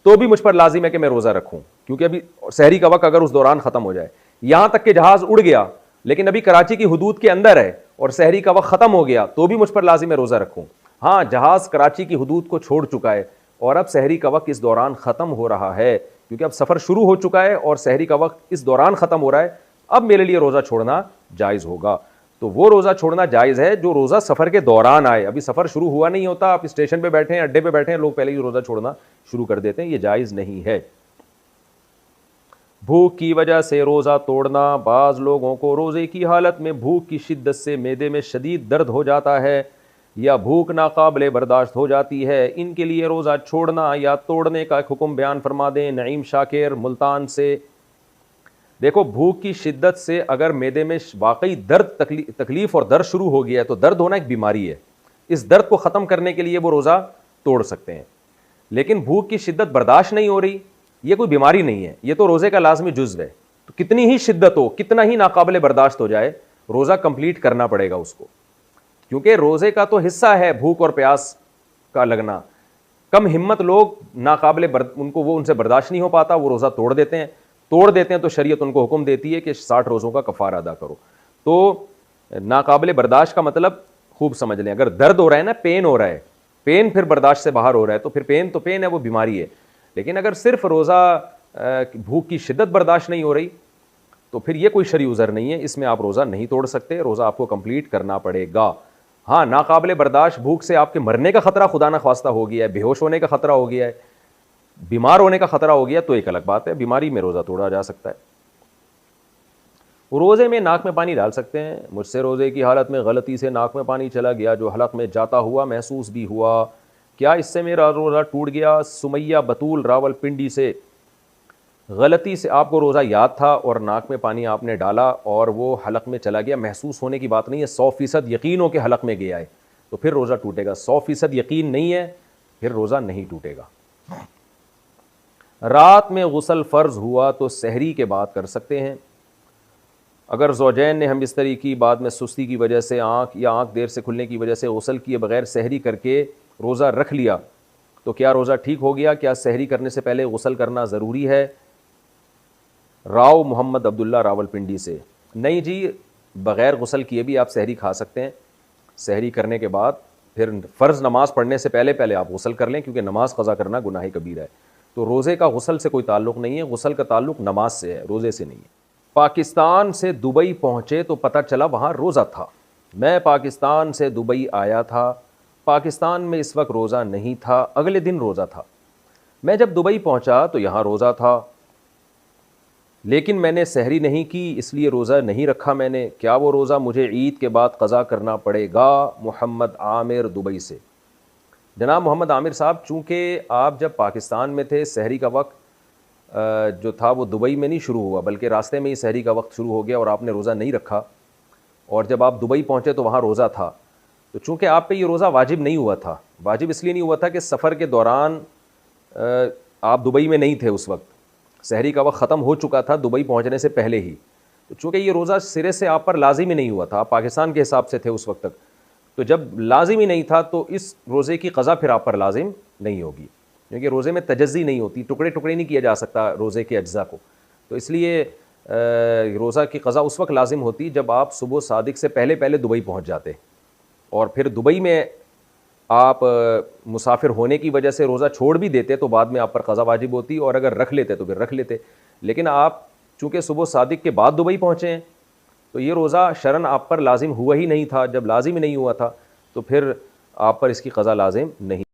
तो भी मुझ पर लाजिम है कि मैं रोज़ा रखूँ, क्योंकि अभी सहरी का वक्त अगर उस दौरान ख़त्म हो जाए। यहाँ तक कि जहाज़ उड़ गया लेकिन अभी कराची की हुदूद के अंदर है और सहरी का वक्त ख़त्म हो गया तो भी मुझ पर लाजिम है रोज़ा रखूँ। हाँ, जहाज़ कराची की हुदूद को छोड़ चुका है और अब सहरी का वक्त इस दौरान ख़त्म हो रहा है, क्योंकि अब सफ़र शुरू हो चुका है और सहरी का वक्त इस दौरान ख़त्म हो रहा है। अब मेरे लिए रोज़ा छोड़ना जायज़ होगा। तो वो रोज़ा छोड़ना जायज़ है जो रोज़ा सफ़र के दौरान आए। अभी सफ़र शुरू हुआ नहीं होता, आप स्टेशन पे बैठे हैं, अड्डे पे बैठे हैं, लोग पहले ही रोज़ा छोड़ना शुरू कर देते हैं, ये जायज़ नहीं है। भूख की वजह से रोज़ा तोड़ना। बाज़ लोगों को रोज़े की हालत में भूख की शिद्दत से मैदे में शदीद दर्द हो जाता है या भूख नाकाबिले बर्दाश्त हो जाती है। इनके लिए रोज़ा छोड़ना या तोड़ने का हुक्म बयान फरमा दें। नईम शाकिर मुल्तान से। देखो, भूख की शिद्दत से अगर मैदे में वाकई दर्द तकलीफ़ और दर्द शुरू हो गया है तो दर्द होना एक बीमारी है। इस दर्द को ख़त्म करने के लिए वो रोज़ा तोड़ सकते हैं। लेकिन भूख की शिद्दत बर्दाश्त नहीं हो रही, ये कोई बीमारी नहीं है, ये तो रोज़े का लाजमी जुज़्व है। तो कितनी ही शिद्दत हो, कितना ही नाकाबिले बर्दाश्त हो जाए, रोज़ा कंप्लीट करना पड़ेगा उसको, क्योंकि रोज़े का तो हिस्सा है भूख और प्यास का लगना। कम हिम्मत लोग उनको वो उनसे बर्दाश्त नहीं हो पाता, वो रोज़ा तोड़ देते हैं तो शरीयत उनको हुक्म देती है कि 60 रोज़ों का कफ़ारा अदा करो। तो नाकाबिले बर्दाश्त का मतलब खूब समझ लें। अगर दर्द हो रहा है ना, पेन हो रहा है, पेन फिर बर्दाश्त से बाहर हो रहा है, तो फिर पेन तो पेन है, वो बीमारी है। लेकिन अगर सिर्फ रोज़ा भूख की शिद्दत बर्दाश्त नहीं हो रही तो फिर ये कोई शरई उज़र नहीं है, इसमें आप रोज़ा नहीं तोड़ सकते, रोज़ा आपको कंप्लीट करना पड़ेगा। हाँ, नाकाबिले बर्दाश्त भूख से आपके मरने का ख़तरा खुदा न ख्वास्ता हो गया है, बेहोश होने का ख़तरा हो गया है, बीमार होने का ख़तरा हो गया, तो एक अलग बात है, बीमारी में रोज़ा तोड़ा जा सकता है। रोज़े में नाक में पानी डाल सकते हैं। मुझसे रोज़े की हालत में गलती से नाक में पानी चला गया जो हलक में जाता हुआ महसूस भी हुआ, क्या इससे मेरा रोज़ा टूट गया? सुमैया बतूल रावलपिंडी से। गलती से आपको रोज़ा याद था और नाक में पानी आपने डाला और वो हलक में चला गया, महसूस होने की बात नहीं है, 100% यकीन हो कि हलक में गया है तो फिर रोज़ा टूटेगा। 100% यकीन नहीं है, फिर रोज़ा नहीं टूटेगा। रात में गुस्ल फ़र्ज़ हुआ तो सहरी के बाद कर सकते हैं। अगर ज़ौजैन ने हमबिस्तरी की, बाद में सुस्ती की वजह से आँख देर से खुलने की वजह से गुस्ल किए बगैर सहरी करके रोज़ा रख लिया तो क्या रोज़ा ठीक हो गया? क्या सहरी करने से पहले गुस्ल करना ज़रूरी है? राव मोहम्मद अब्दुल्ला रावलपिंडी से। नहीं जी, बग़ैर गुस्ल किए भी आप सहरी खा सकते हैं। सहरी करने के बाद फिर फ़र्ज़ नमाज़ पढ़ने से पहले आप गुस्ल कर लें, क्योंकि नमाज़ क़ज़ा करना गुनाह कबीरा है। तो रोज़े का गुस्ल से कोई ताल्लुक़ नहीं है, गुस्ल का ताल्लुक़ नमाज से है, रोज़े से नहीं है। पाकिस्तान से दुबई पहुँचे तो पता चला वहाँ रोज़ा था। मैं पाकिस्तान से दुबई आया था, पाकिस्तान में इस वक्त रोज़ा नहीं था, अगले दिन रोज़ा था। मैं जब दुबई पहुँचा तो यहाँ रोज़ा था, लेकिन मैंने सहरी नहीं की, इसलिए रोज़ा नहीं रखा मैंने। क्या वो रोज़ा मुझे ईद के बाद क़ज़ा करना पड़ेगा? मोहम्मद आमिर दुबई से। जनाब मोहम्मद आमिर साहब, चूँकि आप जब पाकिस्तान में थे, सहरी का वक्त जो था वो दुबई में नहीं शुरू हुआ, बल्कि रास्ते में ही सहरी का वक्त शुरू हो गया और आपने रोज़ा नहीं रखा, और जब आप दुबई पहुँचे तो वहाँ रोज़ा था। तो चूँकि आप पे ये रोज़ा वाजिब नहीं हुआ था, वाजिब इसलिए नहीं हुआ था कि सफ़र के दौरान आप दुबई में नहीं थे, उस वक्त सहरी का वक्त ख़त्म हो चुका था दुबई पहुँचने से पहले ही। तो चूँकि ये रोज़ा सिरे से आप पर लाजिम ही नहीं हुआ था, आप पाकिस्तान के हिसाब से थे उस वक्त तक, तो जब लाजिम ही नहीं था तो इस रोज़े की क़ज़ा फिर आप पर लाजिम नहीं होगी, क्योंकि रोज़े में तजज़ी नहीं होती, टुकड़े टुकड़े नहीं किया जा सकता रोज़े के अज्ज़ा को। तो इसलिए रोज़ा की क़ज़ा उस वक्त लाजिम होती जब आप सुबह सादिक से पहले दुबई पहुँच जाते, और फिर दुबई में आप मुसाफिर होने की वजह से रोज़ा छोड़ भी देते तो बाद में आप पर क़ज़ा वाजिब होती, और अगर रख लेते तो फिर रख लेते। लेकिन आप चूँकि सुबह सादिक के बाद दुबई पहुँचे हैं तो ये रोज़ा शरन आप पर लाजिम हुआ ही नहीं था। जब लाजिम नहीं हुआ था तो फिर आप पर इसकी क़ज़ा लाजिम नहीं।